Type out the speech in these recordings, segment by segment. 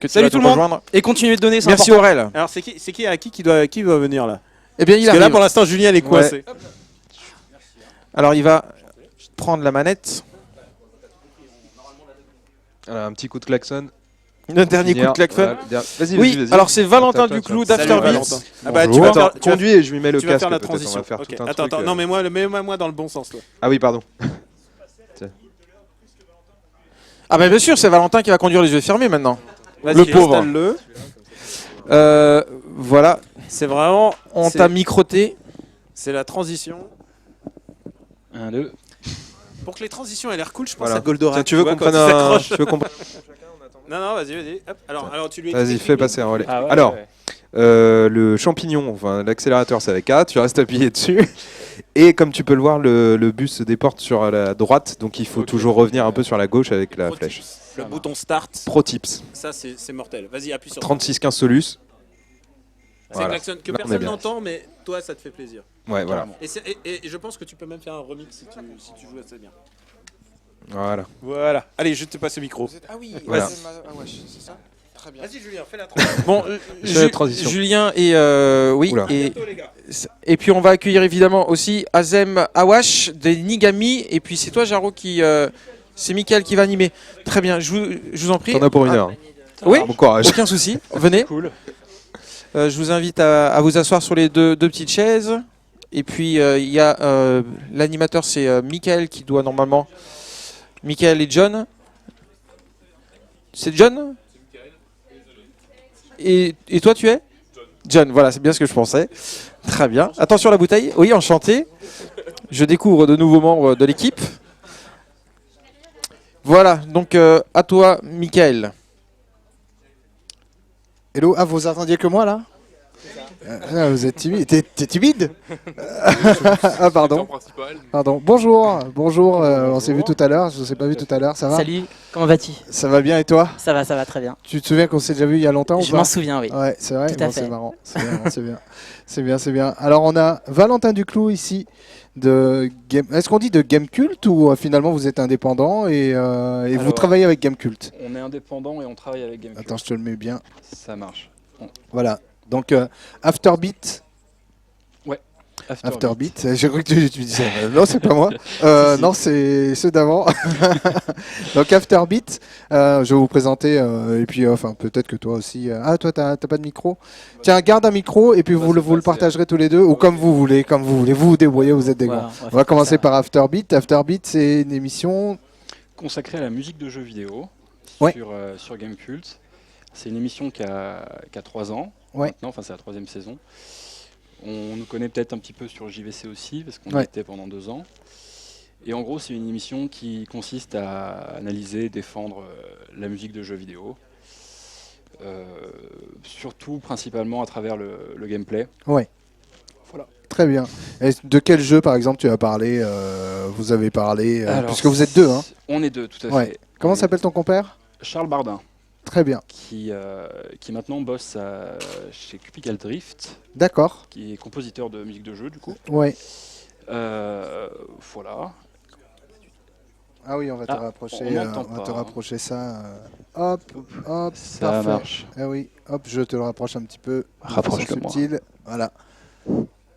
que tu Salut vas tout nous le monde. rejoindre. Et continuez de donner, c'est Merci important. Aurel. Alors c'est qui doit venir là? Eh bien, il Parce que là arrive. pour l'instant Julien est coincé. Alors, il va prendre la manette. Voilà, un petit coup de klaxon. Le dernier coup de klaxon. Voilà, vas-y, Oui, vas-y. alors c'est Valentin Attends, Duclou attends. Salut, Valentin. d'Afterbeats. Ah bah tu Bonjour. vas faire, Attends, conduis et je lui mets le tu vas casque. faire la peut-être, on va transition. faire Ok. tout un Attends, truc, non mais moi dans le bon sens. Toi. Ah oui, pardon. Ah bah bien sûr, c'est Valentin qui va conduire les yeux fermés maintenant. Vas-y, Le pauvre. installe-le. Voilà, C'est vraiment. on c'est- t'a microté. C'est la transition. 1, 2. Pour que les transitions aient l'air cool, je pense Voilà. à Goldorak. Tiens, tu veux vois, qu'on quand prenne il un... s'accroche. Tu veux qu'on prenne- Non, vas-y. Hop. Alors tu lui. Vas-y, fais passer un relais. Ah ouais, Alors, ouais. le champignon, enfin l'accélérateur c'est avec A, tu restes appuyé dessus. Et comme tu peux le voir, le bus se déporte sur la droite, donc il faut Ok. toujours revenir un peu sur la gauche avec la Pro flèche. tips. Le bouton start. Pro tips. Ça c'est mortel. Vas-y, appuie sur. 3615 Solus. C'est Voilà. klaxon que Là, on est personne bien. n'entend, mais toi ça te fait plaisir. Ouais, voilà. Et je pense que tu peux même faire un remix si tu joues assez bien. Voilà. Voilà. Allez, je te passe le micro. Ah oui, Voilà. c'est ça. Très bien. Vas-y Julien, fais la transition. Bon, Je fais la transition. Julien et oui, Oula. et puis on va accueillir évidemment aussi Azem Awash des Nigami, et puis c'est toi Jaro qui c'est Mickaël qui va animer. Très bien, je vous en prie. T'en as pour une Ah, heure. Oui, Bon courage. aucun souci. Venez. Cool. Je vous invite à vous asseoir sur les deux petites chaises. Et puis il y a l'animateur, c'est Mickaël qui doit normalement. Mickaël et John. C'est John. Et toi tu es John, voilà, c'est bien ce que je pensais. Très bien. Attention à la bouteille. Oui, enchanté. Je découvre de nouveaux membres de l'équipe. Voilà, donc à toi, Mickaël. Hello, ah vous attendiez que moi là vous êtes timide. T'es timide Ah pardon. Pardon. Bonjour, on s'est vu tout à l'heure, je vous ai pas vu tout à l'heure, ça va? Salut, comment vas-tu? Ça va bien et toi? Ça va très bien. Tu te souviens qu'on s'est déjà vu il y a longtemps ou Je pas? m'en souviens, oui. Ouais, c'est vrai, Tout à bon, fait. c'est marrant, c'est bien, c'est bien. Alors on a Valentin Duclou ici de Game... Est-ce qu'on dit de Gamecult ou finalement vous êtes indépendant et vous Alors, travaillez avec Gamecult? On est indépendant et on travaille avec Gamecube. Attends, je te le mets bien. Ça marche. Voilà. Donc Afterbeat. Afterbeat. J'ai cru que tu disais. Non, c'est pas moi. Si. Non, c'est ceux d'avant. Donc Afterbeat, je vais vous présenter. Et puis, enfin, peut-être que toi aussi. Ah, toi, t'as pas de micro. Tiens, garde un micro et puis vous le partagerez tous les deux ou comme vous voulez, Vous vous débrouillez, vous êtes des Voilà, grands. on va On va faire commencer ça. par Afterbeat. Afterbeat, c'est une émission. Consacré à la musique de jeux vidéo Ouais. sur Gamecult. C'est une émission qui a 3 ans. Ouais. Maintenant, enfin, c'est la 3e saison. On nous connaît peut-être un petit peu sur JVC aussi, parce qu'on y Ouais. était pendant 2 ans. Et en gros, c'est une émission qui consiste à analyser et défendre la musique de jeux vidéo. Surtout, principalement à travers le gameplay. Très bien. Et de quel jeu, par exemple, tu as parlé Vous avez parlé Alors, puisque vous êtes deux. Hein. On est deux, tout à Ouais. fait. Comment On est- s'appelle ton compère? Charles Bardin, Très bien. qui maintenant bosse chez Cubicle Drift, D'accord. qui est compositeur de musique de jeu, du coup. Ouais. Voilà. Ah oui, on va te Ah, rapprocher. on m'entend On va te pas, hein. rapprocher ça. Hop, hop. Ça parfait. marche. Ah oui, hop, je te le rapproche un petit peu. de Rapproche-le façon moi. subtile. Voilà.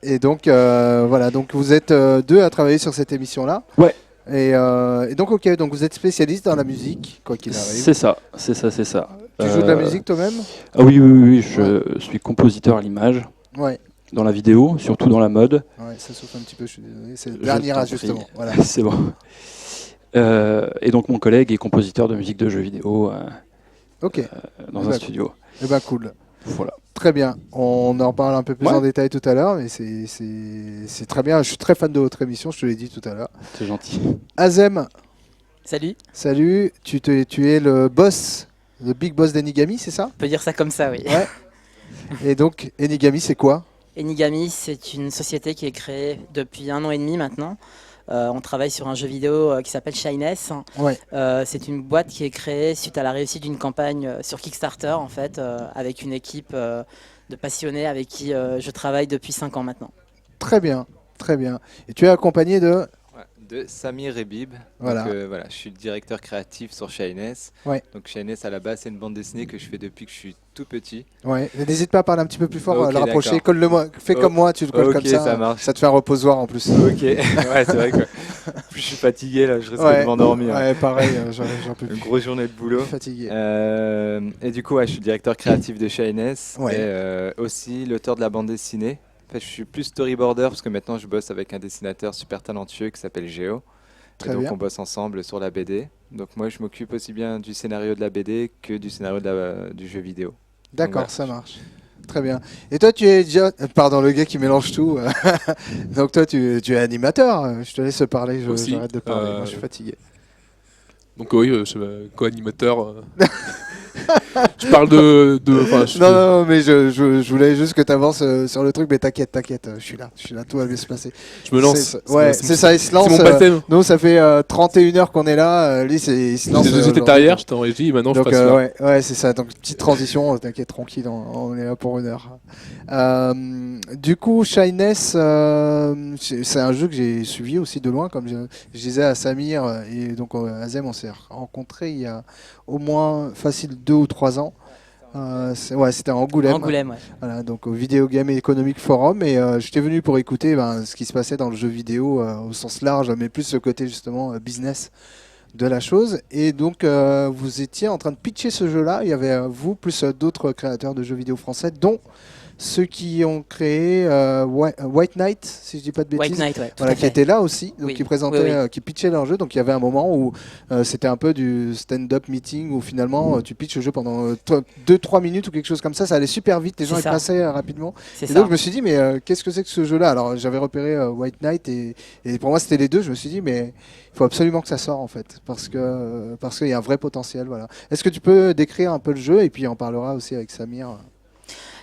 Et donc, voilà, donc vous êtes deux à travailler sur cette émission-là. Ouais. Et donc, ok, donc vous êtes spécialiste dans la musique, quoi qu'il arrive. C'est ça, c'est ça, c'est ça. Tu joues de la musique toi-même? Ah oui, je suis compositeur à l'image, Ouais. dans la vidéo, surtout dans la mode. Ouais, ça souffle un petit peu, je suis désolé. C'est le Je dernier t'en ajustement. prie. Voilà. C'est bon. Et donc mon collègue est compositeur de musique de jeux vidéo Ok, dans Eh un ben, studio. eh ben cool. Voilà. Très bien. On en parle un peu plus Ouais. en détail tout à l'heure, mais c'est très bien. Je suis très fan de votre émission, je te l'ai dit tout à l'heure. C'est gentil. Azem, Salut, salut. Tu es le boss, le big boss d'Enigami, c'est ça? on peut dire ça comme ça, oui. Ouais. Et donc, Enigami, c'est quoi? Enigami, c'est une société qui est créée depuis 1 an et demi maintenant. On travaille sur un jeu vidéo qui s'appelle Shyness. Ouais. C'est une boîte qui est créée suite à la réussite d'une campagne sur Kickstarter, en fait, avec une équipe de passionnés avec qui je travaille depuis 5 ans maintenant. Très bien, très bien. Et tu es accompagné de... Ouais, De Samir Rebib. Voilà. Donc, voilà, je suis le directeur créatif sur Shyness. Ouais. Donc Shyness à la base c'est une bande dessinée que je fais depuis que je suis tout petit. Ouais. Mais n'hésite pas à parler un petit peu plus fort, Ok, le rapprocher. d'accord. Colle-le-moi. Fais comme moi, tu le colles Ok, comme ça. ça marche. Ça te fait un reposoir en plus. Ok, ouais c'est vrai que plus je suis fatigué là, je risque de m'endormir. Ouais, pareil, j'en peux Une plus. grosse journée de boulot. Fatigué. Et du coup, ouais, je suis directeur créatif de Shyness Ouais. et aussi l'auteur de la bande dessinée. En fait, je suis plus storyboarder parce que maintenant je bosse avec un dessinateur super talentueux qui s'appelle Géo. Très Et donc bien. on bosse ensemble sur la BD. Donc moi je m'occupe aussi bien du scénario de la BD que du scénario du jeu vidéo. D'accord, Donc, ça marche. Très bien. Et toi, tu es déjà... Pardon, le gars qui mélange tout. Donc toi, tu es animateur. Je te laisse parler, Aussi, j'arrête de parler. Moi, je suis fatigué. Donc oui, je suis co-animateur. Je parle de Non, mais je voulais juste que tu avances sur le truc, mais t'inquiète, je suis là, tout va bien se passer. je me lance. C'est ça, il se lance. C'est mon baptême. Nous, ça fait 31 heures qu'on est là, lui, il se lance. J'étais aujourd'hui. derrière, j'étais en régie, et maintenant Donc, je passe là. ouais, c'est ça. Donc, petite transition, t'inquiète, tranquille, on est là pour 1 heure. Du coup, Shyness, c'est un jeu que j'ai suivi aussi de loin, comme je disais à Samir et donc à Zem, on s'est rencontrés il y a au moins facile 2 ou 3 ans. C'était à Angoulême. Angoulême, ouais. Voilà, donc au Video Game Economic Forum, et j'étais venu pour écouter ce qui se passait dans le jeu vidéo au sens large, mais plus ce côté justement business de la chose. Et donc vous étiez en train de pitcher ce jeu-là. Il y avait vous plus d'autres créateurs de jeux vidéo français, dont ceux qui ont créé White Knight, si je dis pas de bêtises. White Knight, ouais. tout Voilà, à qui fait. était là aussi, donc Oui. qui présentait, Oui, oui. qui pitchait leur jeu. Donc il y avait un moment où c'était un peu du stand-up meeting où finalement tu pitches le jeu pendant 2-3 minutes ou quelque chose comme ça. Ça allait super vite, les gens C'est y ça. passaient rapidement. C'est Et ça. donc je me suis dit, mais qu'est-ce que c'est que ce jeu-là? Alors j'avais repéré White Knight et pour moi c'était les deux. Je me suis dit, mais il faut absolument que ça sorte en fait, parce qu'il y a un vrai potentiel. Voilà. Est-ce que tu peux décrire un peu le jeu et puis on parlera aussi avec Samir?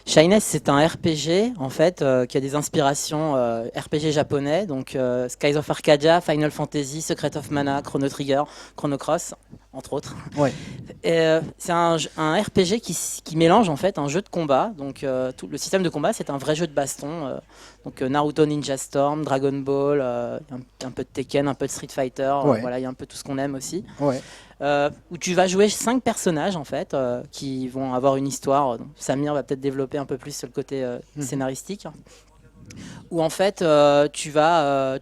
Shyness, c'est un RPG en fait qui a des inspirations RPG japonais, donc Skies of Arcadia, Final Fantasy, Secret of Mana, Chrono Trigger, Chrono Cross, entre autres. Ouais. Et, c'est un RPG qui mélange en fait un jeu de combat. Donc tout le système de combat, c'est un vrai jeu de baston. Donc Naruto Ninja Storm, Dragon Ball, un peu de Tekken, un peu de Street Fighter. Ouais. Voilà, il y a un peu tout ce qu'on aime aussi. Ouais. Où tu vas jouer 5 personnages en fait qui vont avoir une histoire. Donc, Samir va peut-être développer un peu plus sur le côté scénaristique. Où en fait tu vas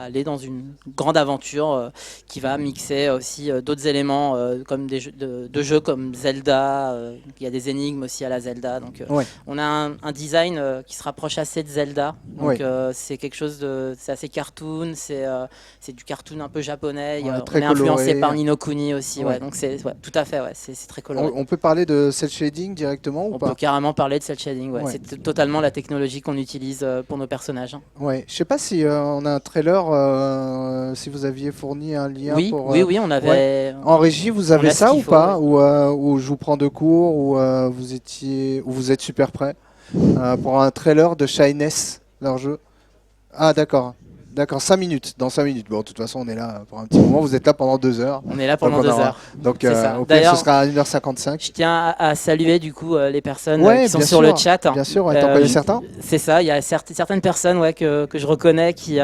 aller dans une grande aventure qui va mixer aussi d'autres éléments comme des jeux de jeux comme Zelda. Il y a des énigmes aussi à la Zelda. Donc Ouais. on a un design qui se rapproche assez de Zelda. Donc Ouais. c'est quelque chose c'est assez cartoon. C'est du cartoon un peu japonais. Ouais, On très est influencé coloré. par Ni no Kuni aussi. Ouais. Ouais. Donc c'est tout à fait. Ouais, c'est très coloré. On peut parler de cel shading directement ou On pas? peut carrément parler de cel shading. Ouais. Ouais. C'est totalement la technologie qu'on utilise pour nos personnages. Ouais, je sais pas si on a un trailer, si vous aviez fourni un lien Oui, pour. oui, on avait. En régie, vous avez a ce ça qu'il ou faut, pas? Ou je vous prends de court, ou vous êtes super prêt pour un trailer de Shyness, leur jeu? Ah d'accord. D'accord, 5 minutes. Dans 5 minutes. Bon, de toute façon, on est là pour un petit moment. Vous êtes là pendant 2 heures. On est là pendant Donc, on 2 aura- heures. Donc, C'est ça. au pire, ce D'ailleurs, sera à 1h55. Je tiens à saluer du coup les personnes Ouais, qui sont bien sur sûr. le chat. Bien sûr, ouais, t'en connais certains? C'est ça, il y a certaines personnes que je reconnais qui.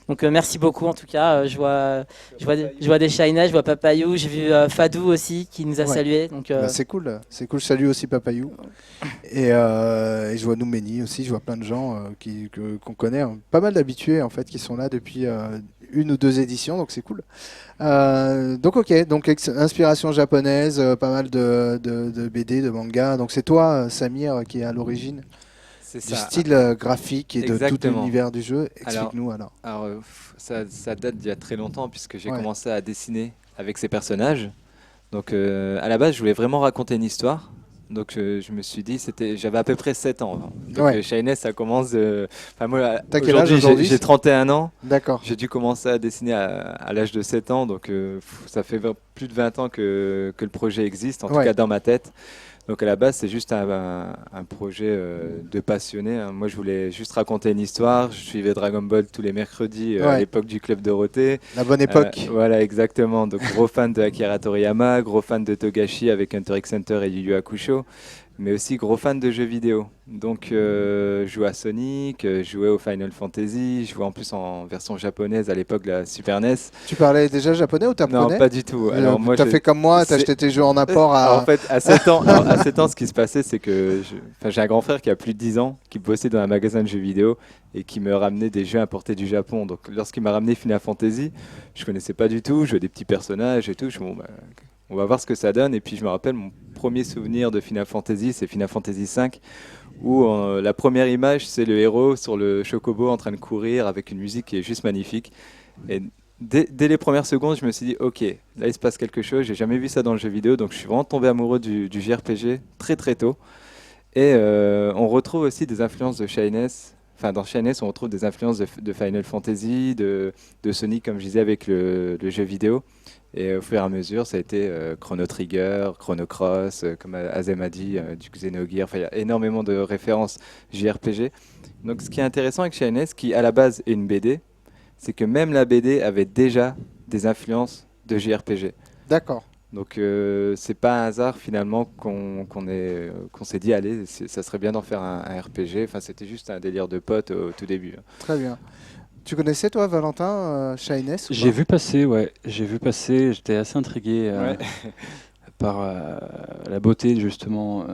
Donc merci beaucoup en tout cas. Je vois des Shyness, je vois Papayou, j'ai vu Fadou aussi qui nous a Ouais. salué. Donc Bah, c'est cool. C'est cool. Je salue aussi Papayou. Et je vois Noumeni aussi. Je vois plein de gens qu'on connaît. Hein. Pas mal d'habitués en fait qui sont là depuis 1 ou 2 éditions. Donc c'est cool. Donc ok. Donc inspiration japonaise, pas mal de BD, de manga. Donc c'est toi, Samir, qui est à l'origine C'est du ça. style graphique et de tout Exactement. l'univers du jeu. Explique-nous alors. Alors, ça date d'il y a très longtemps puisque j'ai Ouais. commencé à dessiner avec ces personnages. Donc à la base, je voulais vraiment raconter une histoire. Donc je me suis dit, j'avais à peu près 7 ans. Donc Ouais. Shyness, ça commence... moi, T'as quel âge aujourd'hui? j'ai 31 ans. D'accord. J'ai dû commencer à dessiner à l'âge de 7 ans. Donc ça fait plus de 20 ans que le projet existe, en tout Ouais. cas dans ma tête. Donc à la base, c'est juste un projet de passionné. Hein. Moi, je voulais juste raconter une histoire. Je suivais Dragon Ball tous les mercredis à Ouais. l'époque du Club Dorothée. La bonne époque. Voilà, exactement. Donc gros fan de Akira Toriyama, gros fan de Togashi avec Hunter x Hunter et Yu Yu Hakusho. mais aussi gros fan de jeux vidéo. Donc, je jouais à Sonic, je jouais au Final Fantasy, je jouais en plus en version japonaise à l'époque de la Super NES. Tu parlais déjà japonais ou t'apprenais? Non, pas du tout. Alors, moi, t'as fait comme moi, t'as c'est- acheté tes jeux en apport En à... fait, à 7 ans, alors, à 7 ans, ce qui se passait, c'est que j'ai un grand frère qui a plus de 10 ans, qui bossait dans un magasin de jeux vidéo et qui me ramenait des jeux importés du Japon. Donc, lorsqu'il m'a ramené Final Fantasy, je connaissais pas du tout, je jouais des petits personnages et tout. Je me dis, bon, bah, on va voir ce que ça donne. Et puis, je me rappelle, mon premier souvenir de Final Fantasy, c'est Final Fantasy V, où la première image, c'est le héros sur le chocobo en train de courir avec une musique qui est juste magnifique. Et dès les premières secondes, je me suis dit, ok, là il se passe quelque chose, j'ai jamais vu ça dans le jeu vidéo, donc je suis vraiment tombé amoureux du JRPG très très tôt. Et on retrouve aussi des influences de Shiness. Enfin, dans Shiness, on retrouve des influences de Final Fantasy, de Sonic, comme je disais, avec le jeu vidéo. Et au fur et à mesure, ça a été Chrono Trigger, Chrono Cross, comme Azem a dit, du Xenogears. Enfin, il y a énormément de références JRPG. Donc, ce qui est intéressant avec Shiness, qui à la base est une BD, c'est que même la BD avait déjà des influences de JRPG. D'accord. Donc c'est pas un hasard finalement qu'on s'est dit allez, ça serait bien d'en faire un RPG. Enfin, c'était juste un délire de potes au tout début. Très bien. Tu connaissais toi Valentin Shiness ou J'ai pas? vu passer, ouais. J'ai vu passer, j'étais assez intrigué Ouais. par la beauté justement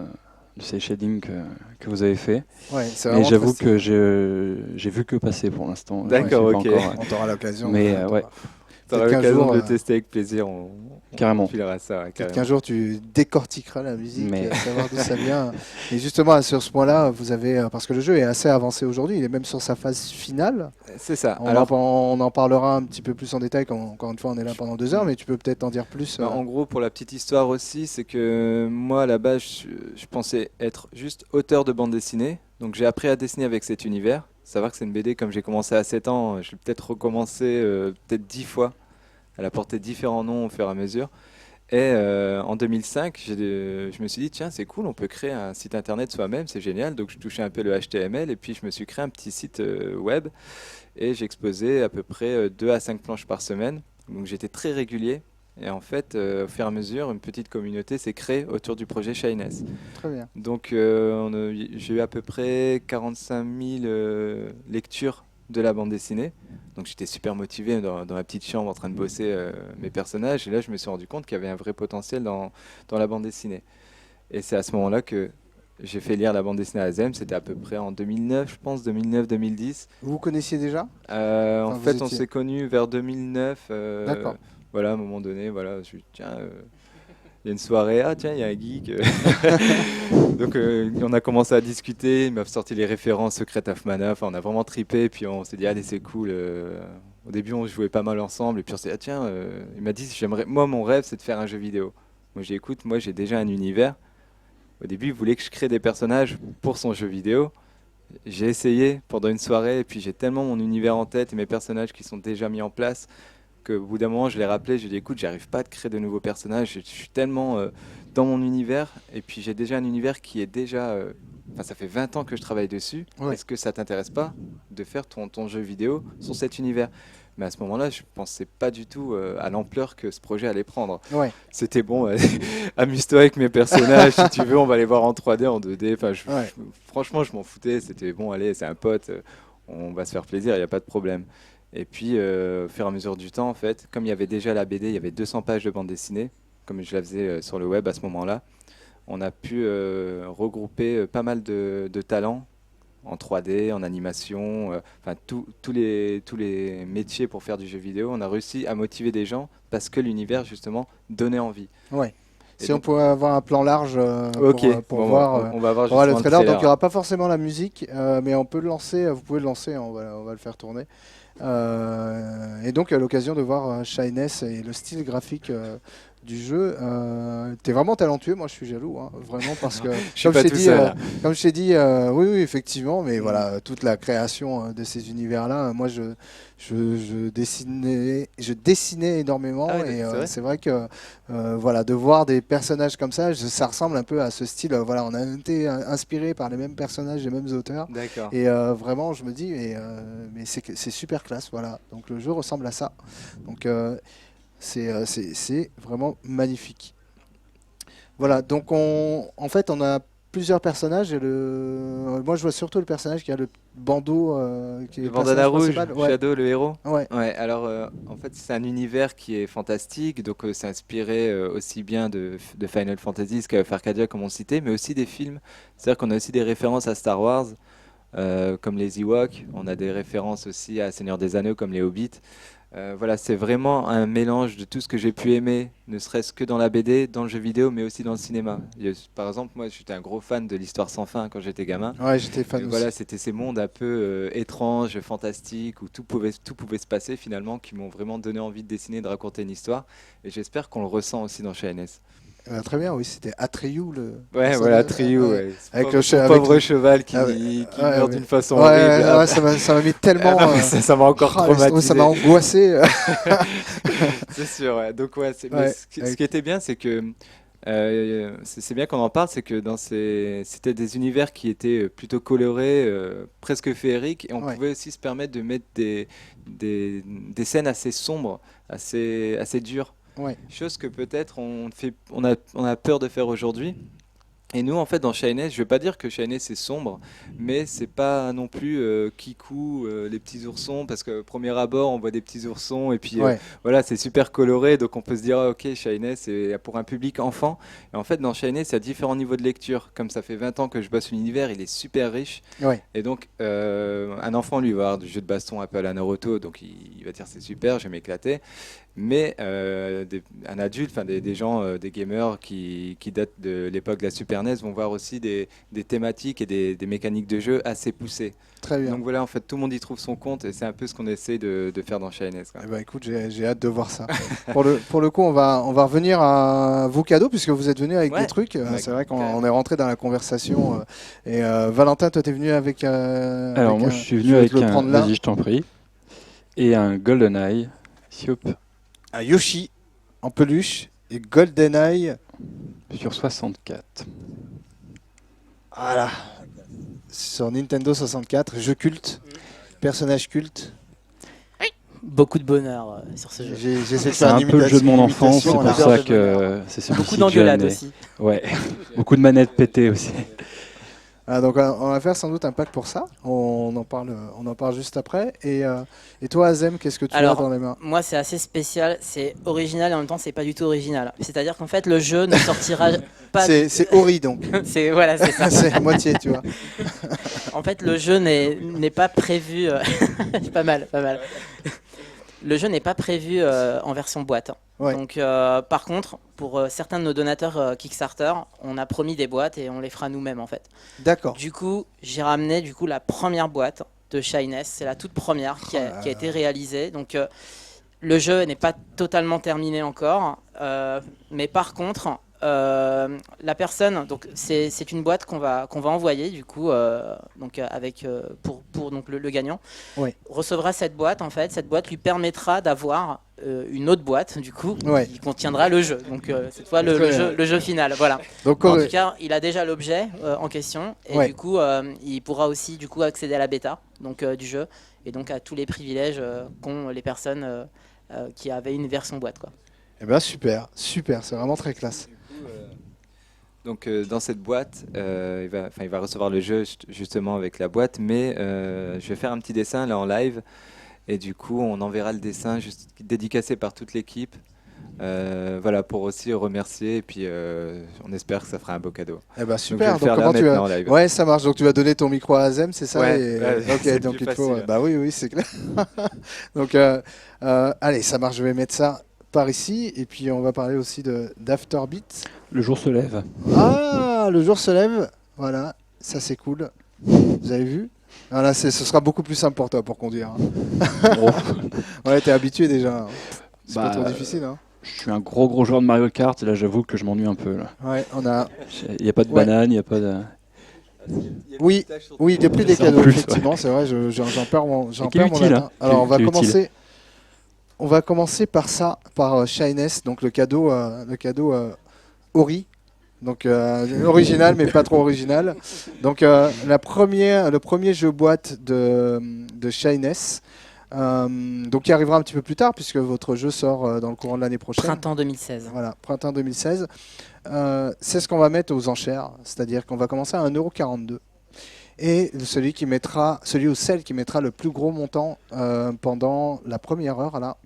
de ces shadings que vous avez fait. Ouais, c'est Mais vraiment j'avoue très que stylé. j'ai vu que passer pour l'instant. D'accord, Je sais ok. pas encore, On t'aura l'occasion. Mais, on ouais. t'aura- T'auras Peut-être qu'un l'occasion jour, de le tester avec plaisir. On Carrément. filera ça. Ouais, Peut-être carrément. qu'un jour tu décortiqueras la musique, Mais- savoir d'où ça vient. Et justement, sur ce point-là, vous avez, parce que le jeu est assez avancé aujourd'hui, il est même sur sa phase finale. C'est ça. On en parlera un petit peu plus en détail, quand, encore une fois, on est là pendant 2 heures, mais tu peux peut-être en dire plus. Bah, en gros, pour la petite histoire aussi, c'est que moi, à la base, je pensais être juste auteur de bande dessinée. Donc, j'ai appris à dessiner avec cet univers. Savoir que c'est une BD, comme j'ai commencé à 7 ans, je l'ai peut-être recommencé peut-être 10 fois. Elle a porté différents noms au fur et à mesure. Et en 2005, je me suis dit, tiens, c'est cool, on peut créer un site internet soi-même, c'est génial. Donc, je touchais un peu le HTML et puis je me suis créé un petit site web et j'exposais à peu près 2 à 5 planches par semaine. Donc, j'étais très régulier. Et en fait, au fur et à mesure, une petite communauté s'est créée autour du projet Shiness. Très bien. Donc, j'ai eu à peu près 45 000 lectures de la bande dessinée. Donc, j'étais super motivé dans ma petite chambre en train de bosser mes personnages. Et là, je me suis rendu compte qu'il y avait un vrai potentiel dans la bande dessinée. Et c'est à ce moment-là que j'ai fait lire la bande dessinée à Azem. C'était à peu près en 2009, je pense, 2009-2010. Vous vous connaissiez déjà? En Enfin, fait, vous on étiez- s'est connus vers 2009. D'accord. Voilà, à un moment donné, voilà, je me suis dit, tiens, il y a une soirée, ah tiens, il y a un geek. Donc on a commencé à discuter, il m'a sorti les références Secret of Mana, enfin on a vraiment tripé, puis on s'est dit, allez, c'est cool. Au début, on jouait pas mal ensemble, et puis on s'est dit, ah tiens, il m'a dit, moi, mon rêve, c'est de faire un jeu vidéo. Moi, j'ai dit, écoute, moi, j'ai déjà un univers. Au début, il voulait que je crée des personnages pour son jeu vidéo. J'ai essayé pendant une soirée, et puis j'ai tellement mon univers en tête et mes personnages qui sont déjà mis en place qu'au bout d'un moment, je l'ai rappelé, j'ai dit écoute, j'arrive pas à créer de nouveaux personnages, je suis tellement dans mon univers, et puis j'ai déjà un univers qui est déjà... Enfin, ça fait 20 ans que je travaille dessus. Ouais. Est-ce que ça t'intéresse pas de faire ton jeu vidéo sur cet univers? Mais à ce moment-là, je pensais pas du tout à l'ampleur que ce projet allait prendre. Ouais. C'était bon, amuse-toi avec mes personnages, si tu veux, on va les voir en 3D, en 2D. Enfin, Ouais. franchement, je m'en foutais. C'était bon, allez, c'est un pote, on va se faire plaisir, il n'y a pas de problème. Et puis, au fur et à mesure du temps, en fait, comme il y avait déjà la BD, il y avait 200 pages de bande dessinée, comme je la faisais sur le web à ce moment-là, on a pu regrouper pas mal de talents en 3D, en animation, enfin tous les métiers pour faire du jeu vidéo. On a réussi à motiver des gens parce que l'univers, justement, donnait envie. Ouais. Et Si on donc- pouvait avoir un plan large pour bon, voir, on va voir on va le justement trailer. Donc il n'y aura pas forcément la musique, mais on peut le lancer. Vous pouvez le lancer, on va le faire tourner. Et donc à l'occasion de voir Shiness et le style graphique du jeu. T'es vraiment talentueux, moi je suis jaloux, hein, vraiment, parce que Je suis pas tout seul. comme je t'ai dit, oui, oui, effectivement, mais voilà, toute la création de ces univers-là, moi je dessinais énormément, Ah ouais, et c'est vrai c'est vrai que voilà, de voir des personnages comme ça, ça ressemble un peu à ce style. Voilà, on a été inspiré par les mêmes personnages, les mêmes auteurs. D'accord. Et vraiment, je me dis, mais c'est super classe, voilà. Donc le jeu ressemble à ça. Donc c'est vraiment magnifique. Voilà, donc en fait, on a plusieurs personnages et moi je vois surtout le personnage qui a le bandeau qui est Le le bandana personnage rouge, principal. Ouais. Shadow, le héros. Ouais. Ouais, alors en fait c'est un univers qui est fantastique, donc c'est inspiré aussi bien de Final Fantasy, Sky of Arcadia comme on citait, mais aussi des films. C'est-à-dire qu'on a aussi des références à Star Wars, comme les Ewoks, on a des références aussi à Seigneur des Anneaux comme les Hobbits. Voilà, c'est vraiment un mélange de tout ce que j'ai pu aimer, ne serait-ce que dans la BD, dans le jeu vidéo, mais aussi dans le cinéma. Par exemple, moi j'étais un gros fan de l'Histoire sans fin quand j'étais gamin. Ouais, j'étais fan Et aussi. voilà, c'était ces mondes un peu étranges, fantastiques, où tout pouvait se passer finalement, qui m'ont vraiment donné envie de dessiner, de raconter une histoire. Et j'espère qu'on le ressent aussi dans chez NS. Très bien, oui, c'était Atreyu le. Ouais, personnage. voilà, trio, Ouais. ouais. Avec Pauvre- le che- avec pauvre le- cheval qui, Ah ouais. qui Ouais, meurt ouais. d'une façon Ouais, horrible. ouais, ouais, ça m'a mis tellement. Ah non, mais ça m'a encore ça traumatisé. m'a angoissé. C'est sûr, ouais. Donc ouais, mais Ouais, ce qui était bien, c'est que c'est bien qu'on en parle, c'est que c'était des univers qui étaient plutôt colorés, presque féeriques, et on Ouais. pouvait aussi se permettre de mettre des scènes assez sombres, assez dures. Ouais. Chose que peut-être on a peur de faire aujourd'hui. Et nous, en fait, dans Shines, je veux pas dire que Shines c'est sombre, mais c'est pas non plus Kikou, les petits oursons, parce que premier abord, on voit des petits oursons, et puis Ouais. voilà, c'est super coloré, donc on peut se dire, ah, ok, Shines, c'est pour un public enfant. Et en fait, dans Shines, il y a différents niveaux de lecture. Comme ça fait 20 ans que je bosse l'univers, il est super riche. Ouais. Et donc, un enfant, lui, va avoir du jeu de baston un peu à la Naruto, donc il va dire, c'est super, je vais m'éclater. Mais un adulte, enfin des gens, des gamers qui datent de l'époque de la Super NES vont voir aussi des thématiques et des mécaniques de jeu assez poussées. Très bien. Donc voilà, en fait, tout le monde y trouve son compte et c'est un peu ce qu'on essaie de faire dans Shines. Eh ben, écoute, j'ai hâte de voir ça. pour le coup, on va revenir à vos cadeaux puisque vous êtes venu avec Ouais. des trucs. Ouais, C'est vrai qu'on carrément. on est rentré dans la conversation. Et Valentin, toi, t'es venu avec. Alors avec moi un- je suis vais venu avec te le un, prendre là. vas-y je t'en prie, et un GoldenEye Siop Un Yoshi en peluche et GoldenEye. sur 64. Voilà. Sur Nintendo 64, jeu culte, personnage culte. Beaucoup de bonheur sur ce jeu. J'ai essayé de C'est faire un une peu le jeu de mon imitation, enfance, c'est on pour adore ça le jeu. que c'est celui-ci Beaucoup que j'ai d'engueulades amené. aussi. Ouais, beaucoup de manettes pétées aussi. Ah, donc on va faire sans doute un pack pour ça. On en parle juste après. Et toi, Azem, qu'est-ce que tu Alors, as dans les mains? Moi, c'est assez spécial, c'est original et en même temps, c'est pas du tout original. C'est-à-dire qu'en fait, le jeu ne sortira pas. C'est Ori donc. C'est voilà, c'est ça. C'est moitié, tu vois. En fait, le jeu n'est pas prévu. Pas mal, pas mal. Le jeu n'est pas prévu en version boîte. Ouais. Donc, par contre, pour certains de nos donateurs Kickstarter, on a promis des boîtes et on les fera nous-mêmes en fait. D'accord. Du coup, j'ai ramené la première boîte de Shines. C'est la toute première qui a été réalisée. Donc, le jeu n'est pas totalement terminé encore, mais par contre, la personne, donc c'est une boîte qu'on va envoyer du coup, donc avec pour donc le gagnant, Ouais. recevra cette boîte. En fait, cette boîte lui permettra d'avoir une autre boîte du coup Ouais. qui contiendra le jeu. Donc cette fois Très bien. le jeu final. Voilà. Donc, En tout cas, il a déjà l'objet en question et Ouais. du coup, il pourra aussi du coup accéder à la bêta donc du jeu et donc à tous les privilèges qu'ont les personnes qui avaient une version boîte quoi. eh ben super, super, c'est vraiment très classe. Donc dans cette boîte, il va recevoir le jeu justement avec la boîte, mais je vais faire un petit dessin là en live. Et du coup, on enverra le dessin juste dédicacé par toute l'équipe. Voilà, pour aussi remercier. Et puis, on espère que ça fera un beau cadeau. Eh ben Donc, super. je vais le faire là comment tu maintenant vas en live. Ouais, ça marche. Donc tu vas donner ton micro à Azem, c'est ça Ouais, et- ouais, Ok, c'est donc plus il te faut. facile. Bah oui, c'est clair. Donc allez, ça marche. Je vais mettre ça par ici et puis on va parler aussi d'Afterbeat. Le jour se lève. Ah, le jour se lève. Voilà, ça c'est cool. Vous avez vu? Voilà, ce sera beaucoup plus simple pour toi pour conduire. hein. Oh. Ouais, t'es habitué déjà. hein. C'est Bah, pas trop difficile. Hein. Je suis un gros joueur de Mario Kart et là j'avoue que je m'ennuie un peu. Là. Ouais, on a. Il n'y a pas de Ouais. banane, il n'y a pas de... Oui, oui, il y a plus des C'est en cadeaux, plus, effectivement, c'est vrai, j'en perds mon, Et quel utile, latin. hein. Alors on va Quel utile. commencer. On va commencer par ça, par Shines, donc le cadeau Ori. Donc original mais pas trop original. Donc le premier jeu boîte de Shines. Donc qui arrivera un petit peu plus tard puisque votre jeu sort dans le courant de l'année prochaine. Printemps 2016. Voilà, printemps 2016. C'est ce qu'on va mettre aux enchères, c'est-à-dire qu'on va commencer à 1,42 €. Et celui ou celle qui mettra le plus gros montant pendant la première heure là,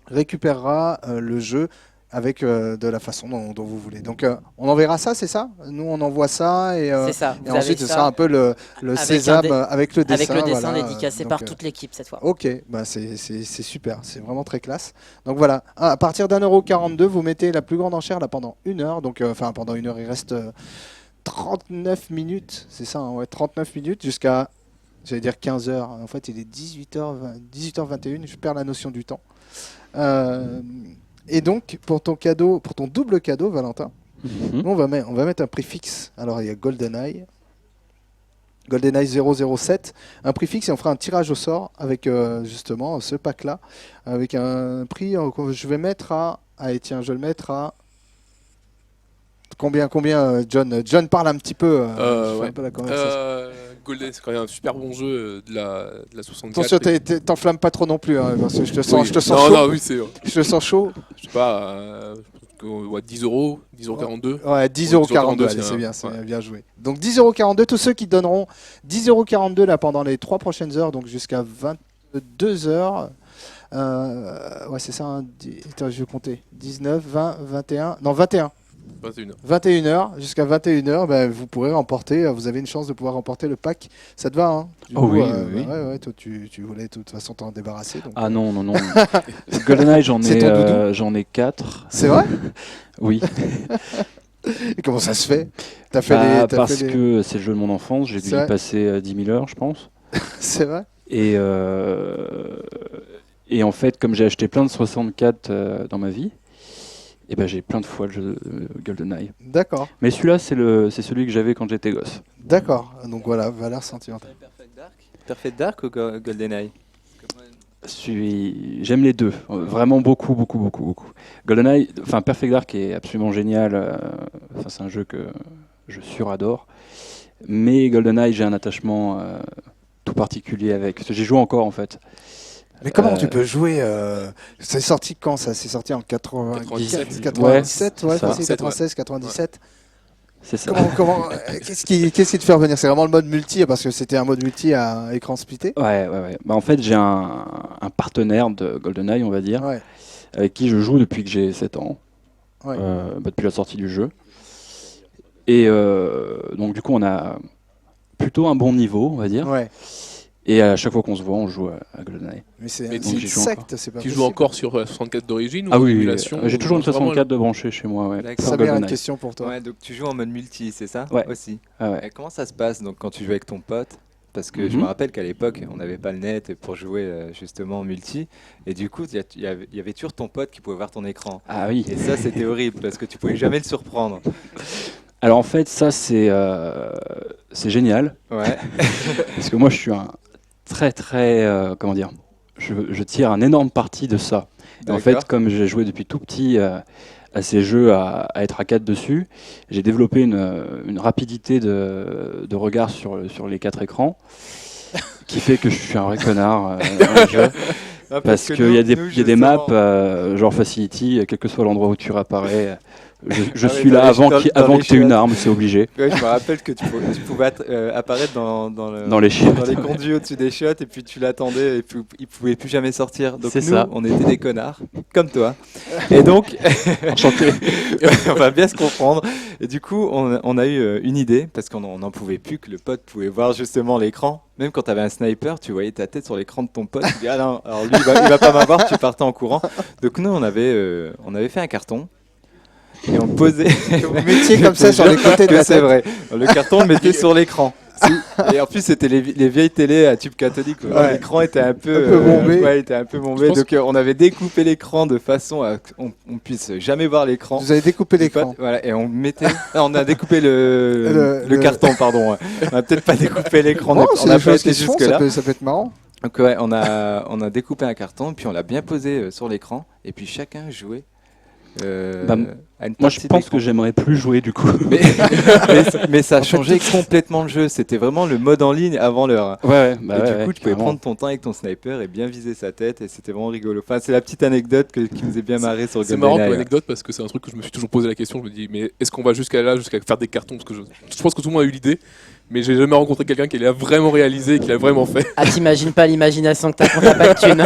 récupérera le jeu avec de la façon dont vous voulez. Donc on enverra ça, c'est ça? Nous on envoie ça et, C'est ça. et Vous ensuite avez ce sera un peu le avec sésame un avec le dessin. avec le dessin voilà. dédicacé Donc, par toute l'équipe cette fois. Ok, bah c'est super, c'est vraiment très classe. Donc voilà, à partir d'1,42 €, vous mettez la plus grande enchère là pendant 1 heure. Donc pendant 1 heure, il reste 39 minutes, c'est ça, hein, ouais, 39 minutes jusqu'à, j'allais dire 15 heures. En fait, il est 18h21, je perds la notion du temps. Et donc, pour ton double cadeau, Valentin, nous, on va mettre un préfixe. Alors, il y a GoldenEye 007, un prix fixe et on fera un tirage au sort avec justement ce pack-là, avec un prix que je vais mettre à... Allez, tiens, je vais le mettre à... Combien, John? John parle un petit peu. Je fais un peu la conversation. Golden, c'est quand même un super bon jeu de la 64. Attention, t'enflammes pas trop non plus, hein, parce que je te sens, Oui. je te sens non, chaud. non, oui, c'est. Je te sens chaud. Je sais pas, ouais, 10 €, 10,42 €. Ouais, 10,42 €, allez, c'est bien, bien joué. Donc 10,42 €, tous ceux qui donneront 10,42 € là pendant les 3 prochaines heures, donc jusqu'à 22 heures. Ouais, c'est ça, hein, attends, je vais compter. 19, 20, 21, non 21. 21 heures, jusqu'à 21 heures, ben, vous pourrez remporter, vous avez une chance de pouvoir remporter le pack. Ça te va, hein? Oui. Ouais, toi, tu voulais de toute façon t'en débarrasser. Donc, Ah non. GoldenEye, C'est ton doudou j'en ai 4. C'est vrai? Oui. Et comment ça se fait? T'as fait parce que c'est le jeu de mon enfance, j'ai dû C'est y vrai passer 10 000 heures, je pense. C'est vrai? Et en fait, comme j'ai acheté plein de 64 dans ma vie, et ben j'ai plein de fois le jeu GoldenEye. D'accord. Mais celui-là, c'est celui que j'avais quand j'étais gosse. D'accord. Donc voilà, valeur sentimentale. Perfect Dark ou GoldenEye? J'aime les deux, vraiment beaucoup. GoldenEye, enfin Perfect Dark est absolument génial. C'est un jeu que je suradore. Mais GoldenEye, j'ai un attachement tout particulier avec. J'y joue encore en fait. Mais comment tu peux jouer C'est sorti quand ça? C'est sorti en 97, 97, ouais, ça. c'est 96, 97. C'est ça. Qu'est-ce qui te fait revenir? C'est vraiment le mode multi parce que c'était un mode multi à écran splitté. Ouais. Bah, en fait, j'ai un partenaire de GoldenEye, on va dire, Ouais. avec qui je joue depuis que j'ai 7 ans, Ouais. depuis la sortie du jeu. Et donc du coup, on a plutôt un bon niveau, on va dire. Ouais. Et à chaque fois qu'on se voit, on joue à GoldenEye. Mais c'est Mais une donc, j'y joue secte, c'est pas Tu possible. joues encore sur 64 d'origine Ah ou en oui, émulation j'ai toujours une ou vraiment 64 de branché chez moi. Ouais, D'accord. pour Ça met une GoldenEye. question pour toi. Ouais, donc tu joues en mode multi, c'est ça? Ouais. Aussi. Ah ouais. Et comment ça se passe donc quand tu joues avec ton pote? Parce que je me rappelle qu'à l'époque, on n'avait pas le net pour jouer justement en multi. Et du coup, il y avait toujours ton pote qui pouvait voir ton écran. Ah oui. Et ça, c'était horrible parce que tu pouvais jamais le surprendre. Alors en fait, ça c'est génial. Ouais. Parce que moi, je suis un très comment dire, je tire un énorme parti de ça. Et en fait, D'accord. comme j'ai joué depuis tout petit à ces jeux à être à 4 dessus, j'ai développé une rapidité de regard sur les 4 écrans qui fait que je suis un vrai connard dans le jeu. Ah, Parce que qu'il nous- y a des, nous, il y a des maps, justement- genre Facility, quel que soit l'endroit où tu réapparais, je Ah oui, suis dans là les- avant dans- que dans les tu aies une chiottes. arme, c'est obligé. Ouais, je me rappelle que tu pouvais apparaître dans Dans les chiottes. dans les conduits au-dessus des chiottes et puis tu l'attendais et puis il pouvait plus jamais sortir. Donc C'est nous, ça. on était des connards, comme toi. Et donc, Enchanté. on va bien se comprendre. Et du coup, on a eu une idée parce qu'on n'en pouvait plus que le pote pouvait voir justement l'écran. Même quand tu avais un sniper, tu voyais ta tête sur l'écran de ton pote. Tu dis, ah non, alors lui, il va pas m'avoir, tu partais en courant. Donc nous, on avait fait un carton. Et on posait. Que vous mettiez comme ça sur les côtés de la C'est tête. vrai. Le carton, on le mettait sur l'écran. Et en plus, c'était les vieilles télés à tube cathodique. Ouais. L'écran était un peu bombé. ouais, il était un peu bombé. pense Donc, on avait découpé l'écran de façon à qu'on puisse jamais voir l'écran. Vous avez découpé l'écran. Voilà, et on mettait. Non, on a découpé le carton, pardon. Ouais. On a peut-être pas découpé l'écran. Oh, on c'est n'a des pas choses été qui se font, jusque là. ça peut être marrant. Donc ouais, on a découpé un carton, puis on l'a bien posé sur l'écran, et puis chacun jouait à une Moi, je partie pense d'écran. que j'aimerais plus jouer du coup. Mais ça a changé complètement le jeu. C'était vraiment le mode en ligne avant l'heure. Ouais, Et du coup, tu pouvais prendre ton temps avec ton sniper et bien viser sa tête, et c'était vraiment rigolo. Enfin, c'est la petite anecdote qui nous est bien marrée sur C'est marrant comme GoldenEye. anecdote parce que c'est un truc que je me suis toujours posé la question. Je me dis, mais est-ce qu'on va jusqu'à là, jusqu'à faire des cartons? Parce que je pense que tout le monde a eu l'idée, mais j'ai jamais rencontré quelqu'un qui l'a vraiment réalisé et qui l'a vraiment fait. Ah, t'imagines pas l'imagination que t'as quand t'as pas de thune.